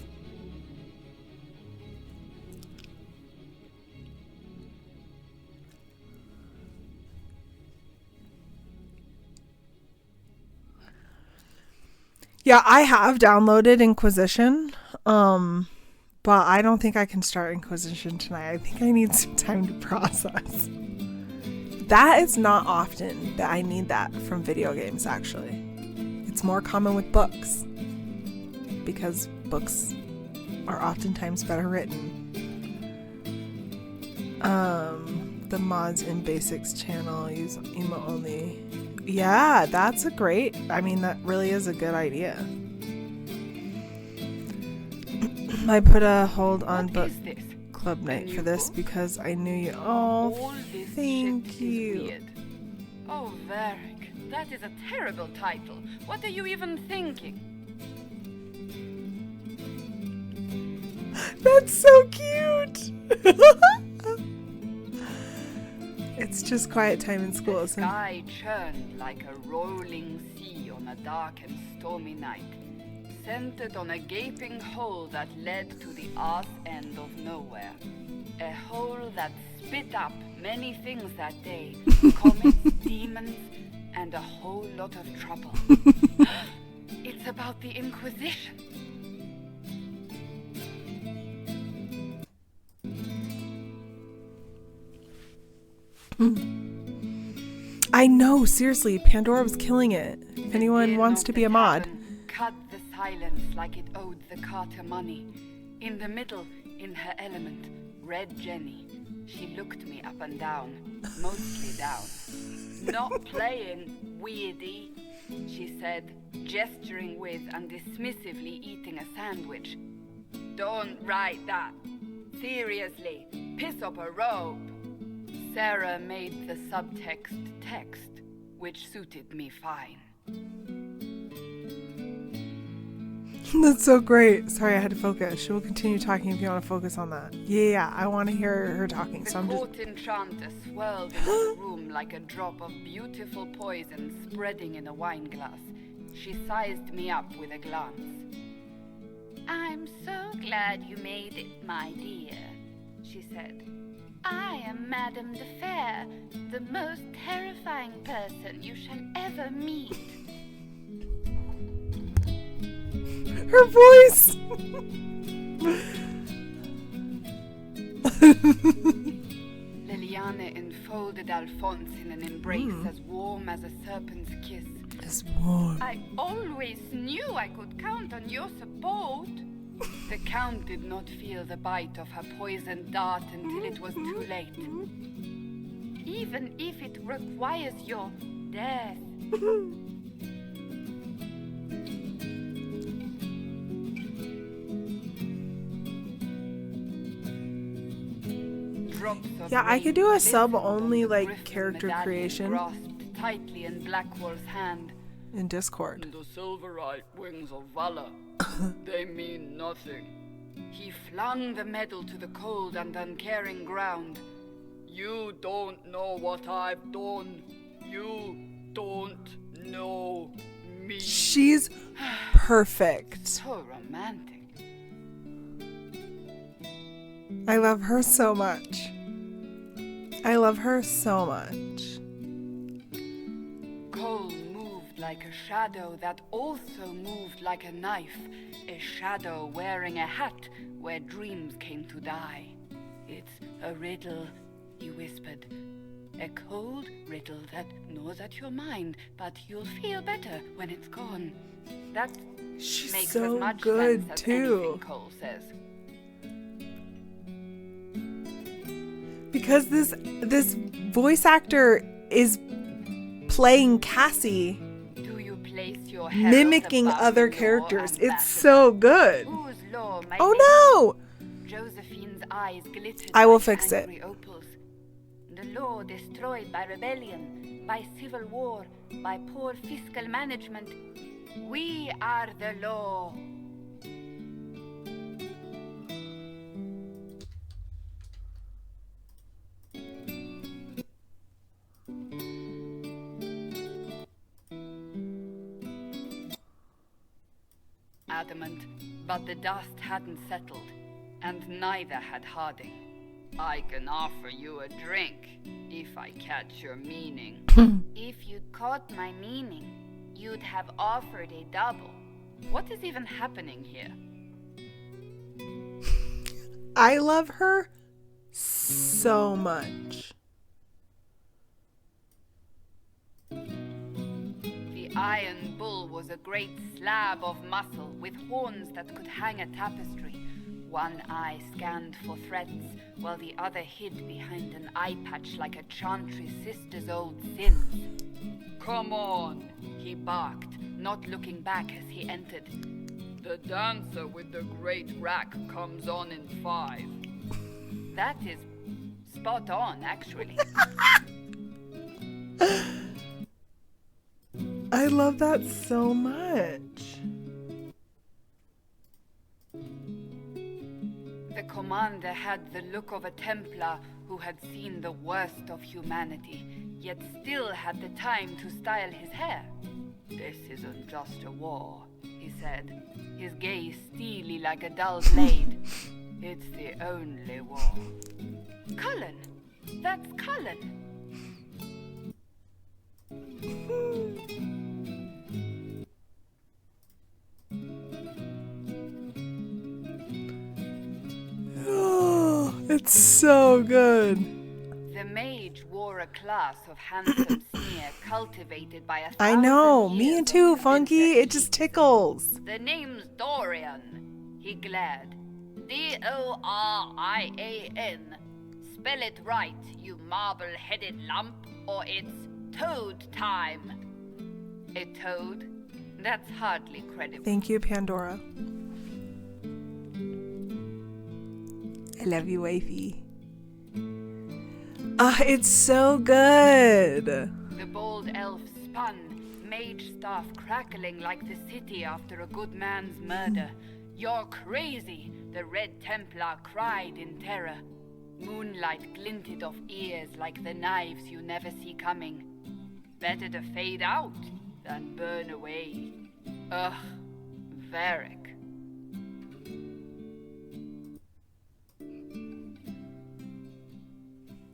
Yeah, I have downloaded Inquisition, but I don't think I can start Inquisition tonight. I think I need some time to process. That is not often that I need that from video games, actually. It's more common with books, because books are oftentimes better written. The mods in basics channel use emo only. Yeah, that's a great, I mean, that really is a good idea. I put a hold on book club night for this because I knew you. Oh, thank you. Oh, Varric, that is a terrible title. What are you even thinking? That's so cute. It's just quiet time in school. The sky churned like a rolling sea on a dark and stormy night, centered on a gaping hole that led to the arse end of nowhere. A hole that spit up many things that day. Comets, demons, and a whole lot of trouble. It's about the Inquisition. I know, seriously, Pandora was killing it. If anyone wants to be a mod. Cut the silence like it owed the Carter money. In the middle, in her element, Red Jenny. She looked me up and down, mostly down. Not playing, weirdy, she said, gesturing with and dismissively eating a sandwich. Don't write that. Seriously, piss up a robe. Sarah made the subtext text, which suited me fine. That's so great. Sorry, I had to focus. She will continue talking if you want to focus on that. Yeah, I want to hear her talking. The So I'm just... court enchanter swirled in the room like a drop of beautiful poison spreading in a wine glass. She sized me up with a glance. I'm so glad you made it, my dear, she said. I am Madame de Fair, the most terrifying person you shall ever meet. Her voice! Liliana enfolded Alphonse in an embrace as warm as a serpent's kiss. It's warm. I always knew I could count on your support. The Count did not feel the bite of her poisoned dart until it was too late. Even if it requires your death. Yeah, I could do a sub-only, like, character creation. Grasped tightly in Blackwall's hand. In Discord. The Silverite wings of valor. They mean nothing. He flung the medal to the cold and uncaring ground. You don't know what I've done. You don't know me. She's perfect. So romantic. I love her so much. I love her so much. Cole moved like a shadow that also moved like a knife. A shadow wearing a hat where dreams came to die. It's a riddle, he whispered. A cold riddle that gnaws at your mind, but you'll feel better when it's gone. That She's makes so as much good sense as too. anything Cole says. Because this voice actor is playing Cassie, Do you place your herald mimicking above other the law characters. and It's back so good. Whose law might Oh no! Josephine's eyes glittered I will like fix it. angry opals. The law destroyed by rebellion, by civil war, by poor fiscal management. We are the law. Adamant, but the dust hadn't settled, and neither had Harding. I can offer you a drink, if I catch your meaning. If you'd caught my meaning, you'd have offered a double. What is even happening here? I love her so much. The Iron Bull was a great slab of muscle with horns that could hang a tapestry. One eye scanned for threats, while the other hid behind an eye patch like a chantry sister's old sins. Come on, he barked, not looking back as he entered. The dancer with the great rack comes on in 5. That is spot on, actually. I love that so much. The commander had the look of a Templar who had seen the worst of humanity, yet still had the time to style his hair. This isn't just a war, he said, his gaze steely like a dull blade. It's the only war. Cullen! That's Cullen! Oh, it's so good. The mage wore a class of handsome sneer cultivated by a I thousand know, years me of too, convinced Funky. It just tickles. The name's Dorian, he glared. D-O-R-I-A-N. Spell it right, you marble-headed lump, or it's toad time. A toad? That's hardly credible. Thank you, Pandora. I love you, wifey. Ah, it's so good. The bold elf spun, mage staff crackling like the city after a good man's murder. You're crazy, the Red Templar cried in terror. Moonlight glinted off ears like the knives you never see coming. Better to fade out than burn away. Ugh, Varric.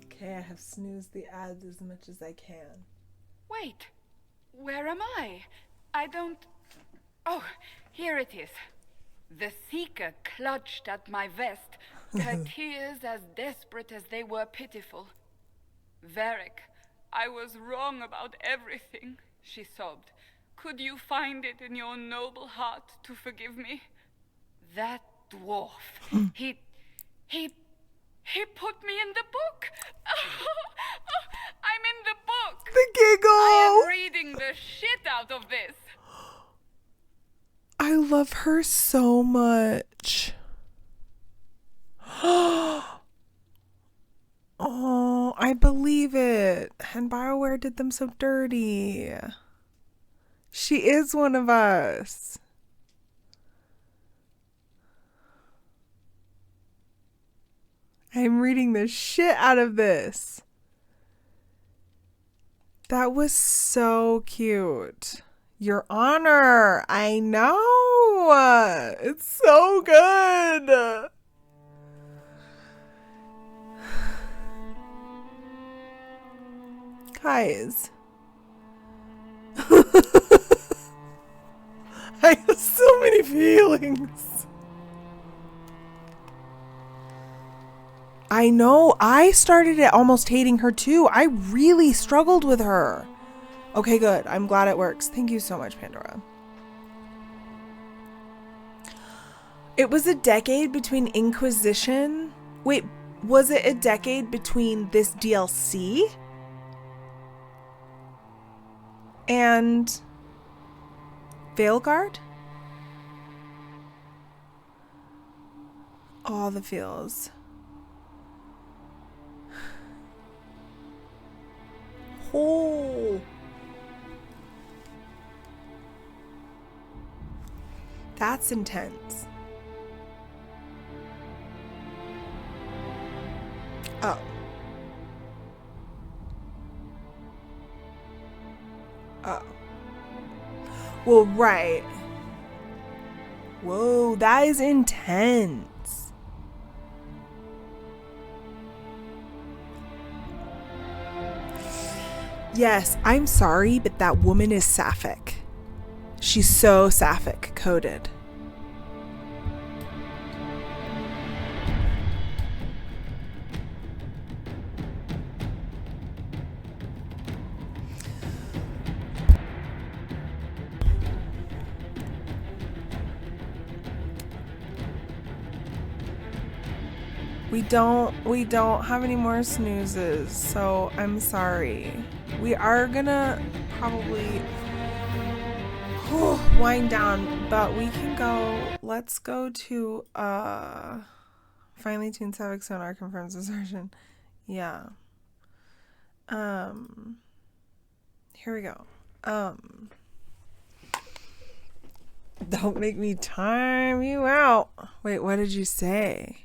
Okay, I have snoozed the ads as much as I can. Wait, where am I? I don't... Oh, here it is. The Seeker clutched at my vest, her tears as desperate as they were pitiful. Varric, I was wrong about everything, she sobbed. Could you find it in your noble heart to forgive me? That dwarf, he put me in the book. I'm in the book. The giggle! I am reading the shit out of this. I love her so much. Oh, I believe it. And BioWare did them so dirty. She is one of us. I'm reading the shit out of this. That was so cute. Your Honor. I know. It's so good. Guys. I have so many feelings. I know. I started it almost hating her too. I really struggled with her. Okay, good. I'm glad it works. Thank you so much, Pandora. It was a decade between Inquisition. Wait, was it a decade between this DLC and Veilguard? All the feels. Oh. That's intense. Oh. Oh. Well, right. Whoa, that is intense. Yes, I'm sorry, but that woman is sapphic. She's so sapphic coded. We don't have any more snoozes, so I'm sorry. We are gonna probably wind down, but we can go. Let's go to finally tuned Sapphic Sonar confirms assertion. Yeah. Here we go. Don't make me time you out. Wait, what did you say?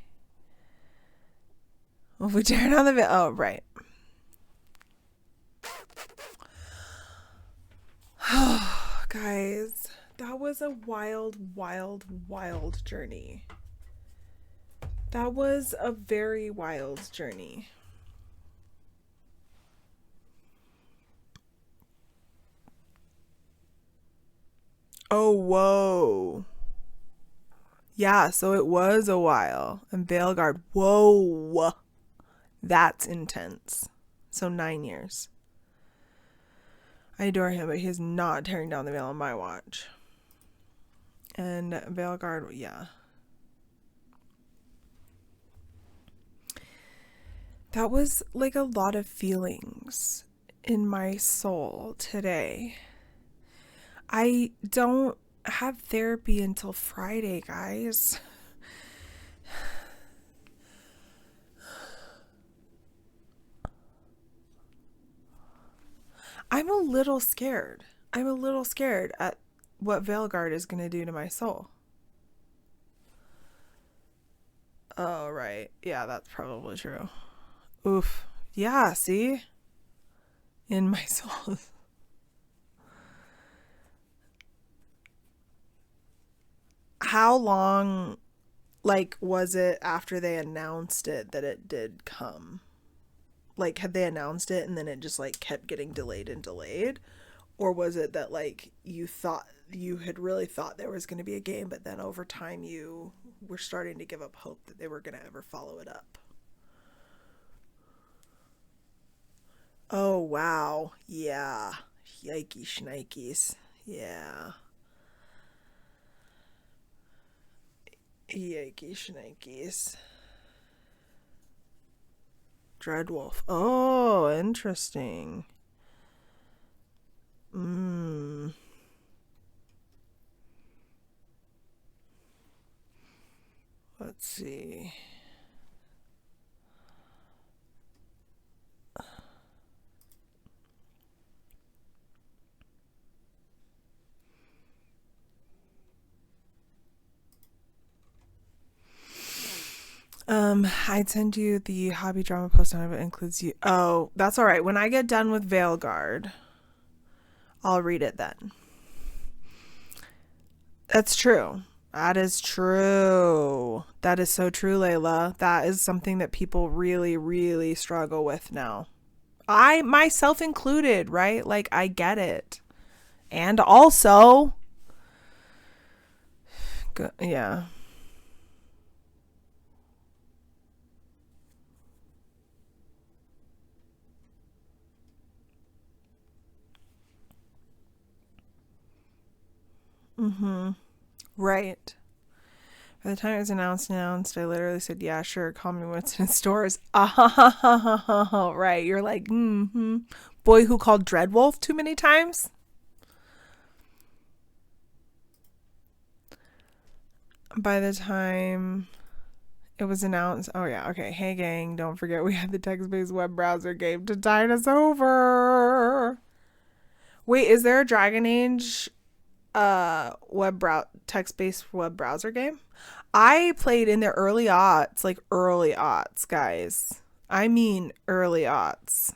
Well, if we turn on the video, oh, right. Guys, that was a wild, wild, wild journey. That was a very wild journey. Oh, whoa. Yeah, so it was a while. And Veilguard, whoa. That's intense. So 9 years. I adore him, but he's not tearing down the veil on my watch. And Veilguard, yeah. That was like a lot of feelings in my soul today. I don't have therapy until Friday, guys. I'm a little scared. I'm a little scared at what Veilguard is going to do to my soul. Oh, right. Yeah, that's probably true. Oof. Yeah, see? In my soul. How long, like, was it after they announced it that it did come? Like, had they announced it and then it just, like, kept getting delayed and delayed? Or was it that, like, you had really thought there was going to be a game, but then over time you were starting to give up hope that they were going to ever follow it up? Oh, wow. Yeah. Yikey shnikes. Yeah. Yikey shnikes. Dreadwolf. Oh, interesting. Let's see. I'd send you the hobby drama post on it. It includes you. Oh, that's all right. When I get done with Veilguard, I'll read it then. That's true. That is true. That is so true, Layla. That is something that people really, really struggle with now. I, myself included, right? Like, I get it. And also, yeah. Right. By the time it was announced, I literally said, yeah, sure, call me when it's in stores. Right. You're like, boy who called Dreadwolf too many times. By the time it was announced, oh yeah, okay. Hey gang, don't forget we had the text-based web browser game to tide us over. Wait, is there a Dragon Age text-based web browser game? I played in the early aughts, like early aughts, guys. I mean early aughts.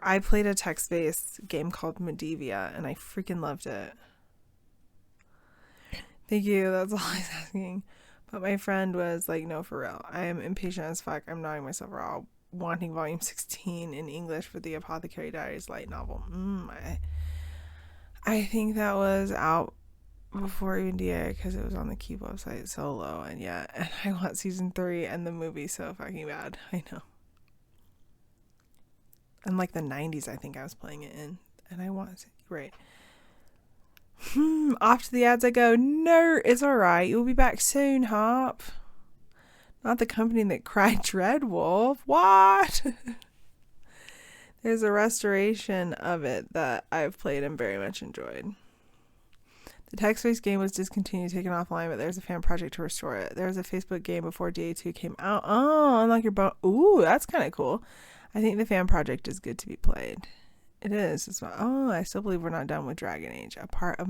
I played a text-based game called Medivia, and I freaking loved it. Thank you. That's all I was asking. But my friend was like, no, for real. I am impatient as fuck. I'm nodding myself raw, wanting volume 16 in English for the Apothecary Diaries light novel. I think that was out before even DA because it was on the Keep website solo. And yeah, and I want season 3 and the movie so fucking bad. I know. And like the 90s, I think I was playing it in. And I want to, right. Off to the ads I go. No, it's alright. You'll be back soon, Hop. Not the company that cried Dreadwolf. What? There's a restoration of it that I've played and very much enjoyed. The text-based game was discontinued, taken offline, but there's a fan project to restore it. There was a Facebook game before DA2 came out. Oh, unlock your bone. Ooh, that's kind of cool. I think the fan project is good to be played. It is as well. Oh, I still believe we're not done with Dragon Age. A part of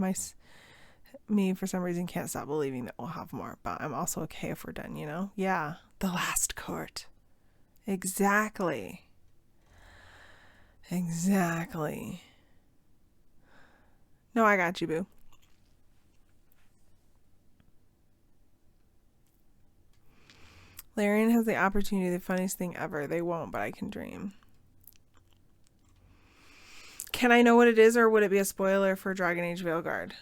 me, for some reason, can't stop believing that we'll have more. But I'm also okay if we're done, you know? Yeah. The last court. Exactly. No, I got you, boo. Larian has the opportunity, the funniest thing ever. They won't, but I can dream. Can I know what it is, or would it be a spoiler for Dragon Age Veilguard?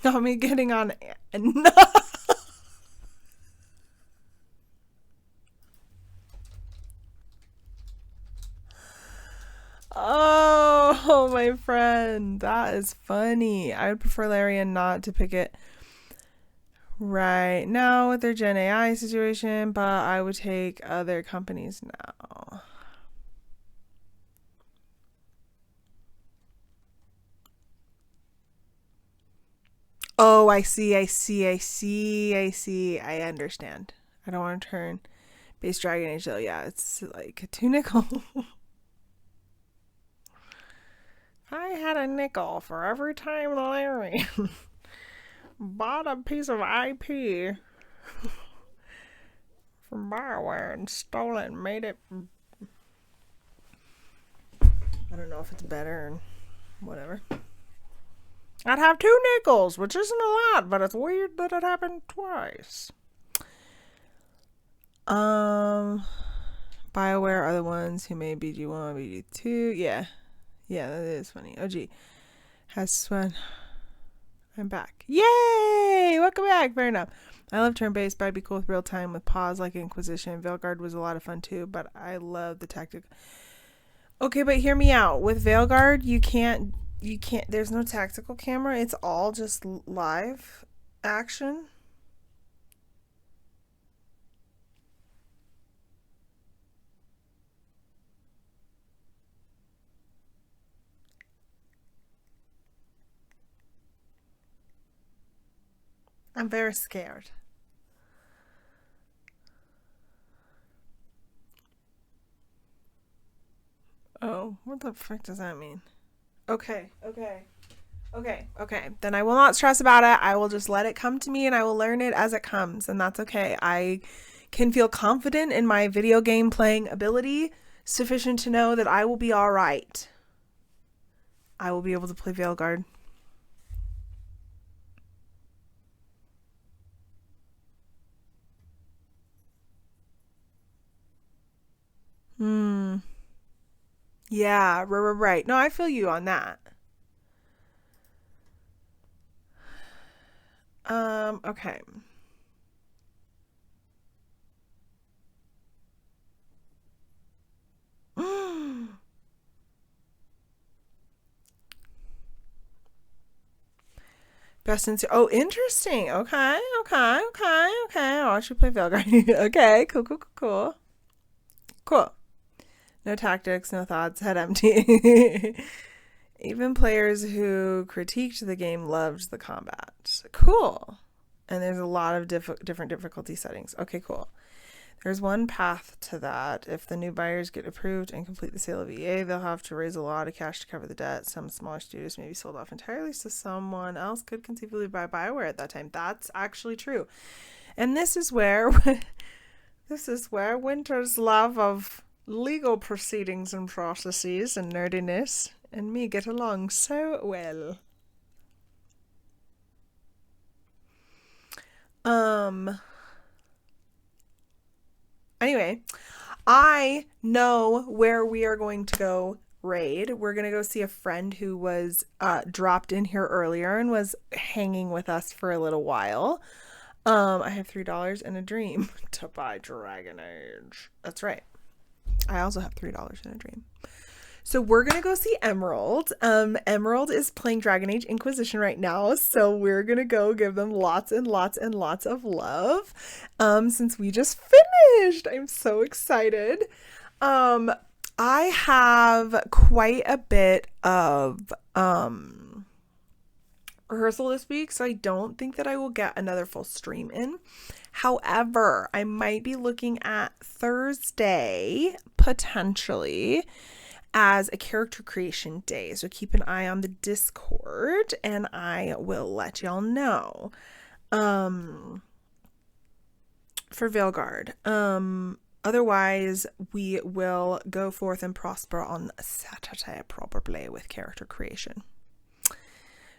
Not me getting on. No. Oh, my friend. That is funny. I would prefer Larian not to pick it right now with their Gen AI situation, but I would take other companies now. Oh, I see. I understand. I don't want to turn base Dragon Age though. Yeah, it's like a 2 nickel. I had a nickel for every time Larry bought a piece of IP from BioWare and stole it and made it. I don't know if it's better and whatever. I'd have 2 nickels, which isn't a lot, but it's weird that it happened twice. BioWare are the ones who made BG1, BG2. Yeah, that is funny. OG has Swen. I'm back. Yay! Welcome back. Fair enough. I love turn-based, but I'd be cool with real-time with pause like Inquisition. Veilguard was a lot of fun too, but I love the tactic. Okay, but hear me out. With Veilguard, you can't, there's no tactical camera. It's all just live action. I'm very scared. Oh, what the frick does that mean? Okay. Then I will not stress about it. I will just let it come to me and I will learn it as it comes. And that's okay. I can feel confident in my video game playing ability, sufficient to know that I will be all right. I will be able to play Veilguard. Yeah, right. No, I feel you on that. Okay. Best in Oh, interesting. Okay. I'll actually play Veilguard. Okay, cool. No tactics, no thoughts, head empty. Even players who critiqued the game loved the combat. Cool. And there's a lot of different difficulty settings. Okay, cool. There's one path to that. If the new buyers get approved and complete the sale of EA, they'll have to raise a lot of cash to cover the debt. Some smaller studios may be sold off entirely, so someone else could conceivably buy BioWare at that time. That's actually true. And this is where Winter's love of legal proceedings and processes and nerdiness and me get along so well. Anyway, I know where we are going to go raid. We're going to go see a friend who was dropped in here earlier and was hanging with us for a little while. I have $3 and a dream to buy Dragon Age. That's right. I also have $3 in a dream. So we're going to go see Emerald. Emerald is playing Dragon Age Inquisition right now. So we're going to go give them lots and lots and lots of love. Since we just finished. I'm so excited. I have quite a bit of rehearsal this week, so I don't think that I will get another full stream in. However, I might be looking at Thursday, potentially, as a character creation day. So keep an eye on the Discord and I will let y'all know. For Veilguard. Otherwise, we will go forth and prosper on Saturday, probably, with character creation.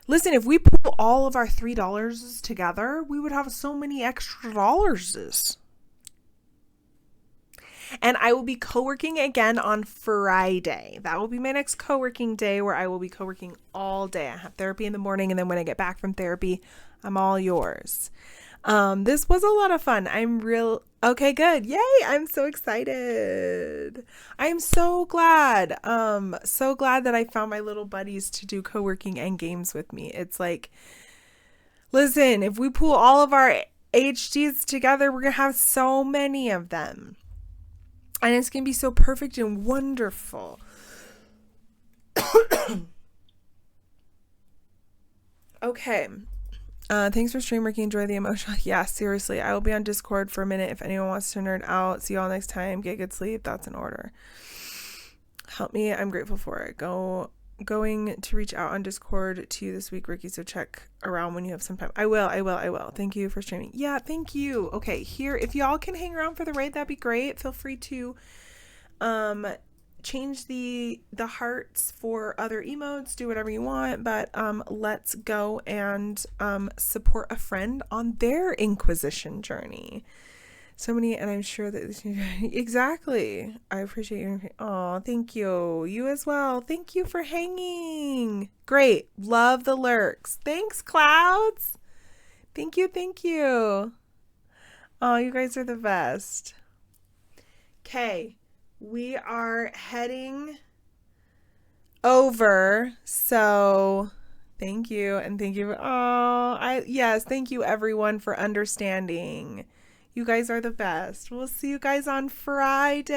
Listen, if we pull all of our $3 together, we would have so many extra dollars. And I will be co-working again on Friday. That will be my next co-working day where I will be co-working all day. I have therapy in the morning, and then when I get back from therapy, I'm all yours. This was a lot of fun. Okay, good. Yay. I'm so excited. I'm so glad. So glad that I found my little buddies to do co-working and games with me. It's like, listen, if we pool all of our HDs together, we're going to have so many of them. And it's going to be so perfect and wonderful. Okay. Thanks for stream, Rikki. Enjoy the emotion. Yeah, seriously. I will be on Discord for a minute if anyone wants to nerd out. See you all next time. Get good sleep. That's in order. Help me. I'm grateful for it. Going to reach out on Discord to you this week, Rikki, so check around when you have some time. I will. Thank you for streaming. Yeah, thank you. Okay, here, if y'all can hang around for the raid, that'd be great. Feel free to change the hearts for other emotes, do whatever you want, but let's go and support a friend on their Inquisition journey. So many, and I'm sure that exactly. I appreciate your. Oh, thank you. You as well. Thank you for hanging. Great. Love the lurks. Thanks, Clouds. Thank you. Oh, you guys are the best. Okay, we are heading over. So thank you, and thank you. Yes, thank you everyone for understanding. You guys are the best. We'll see you guys on Friday.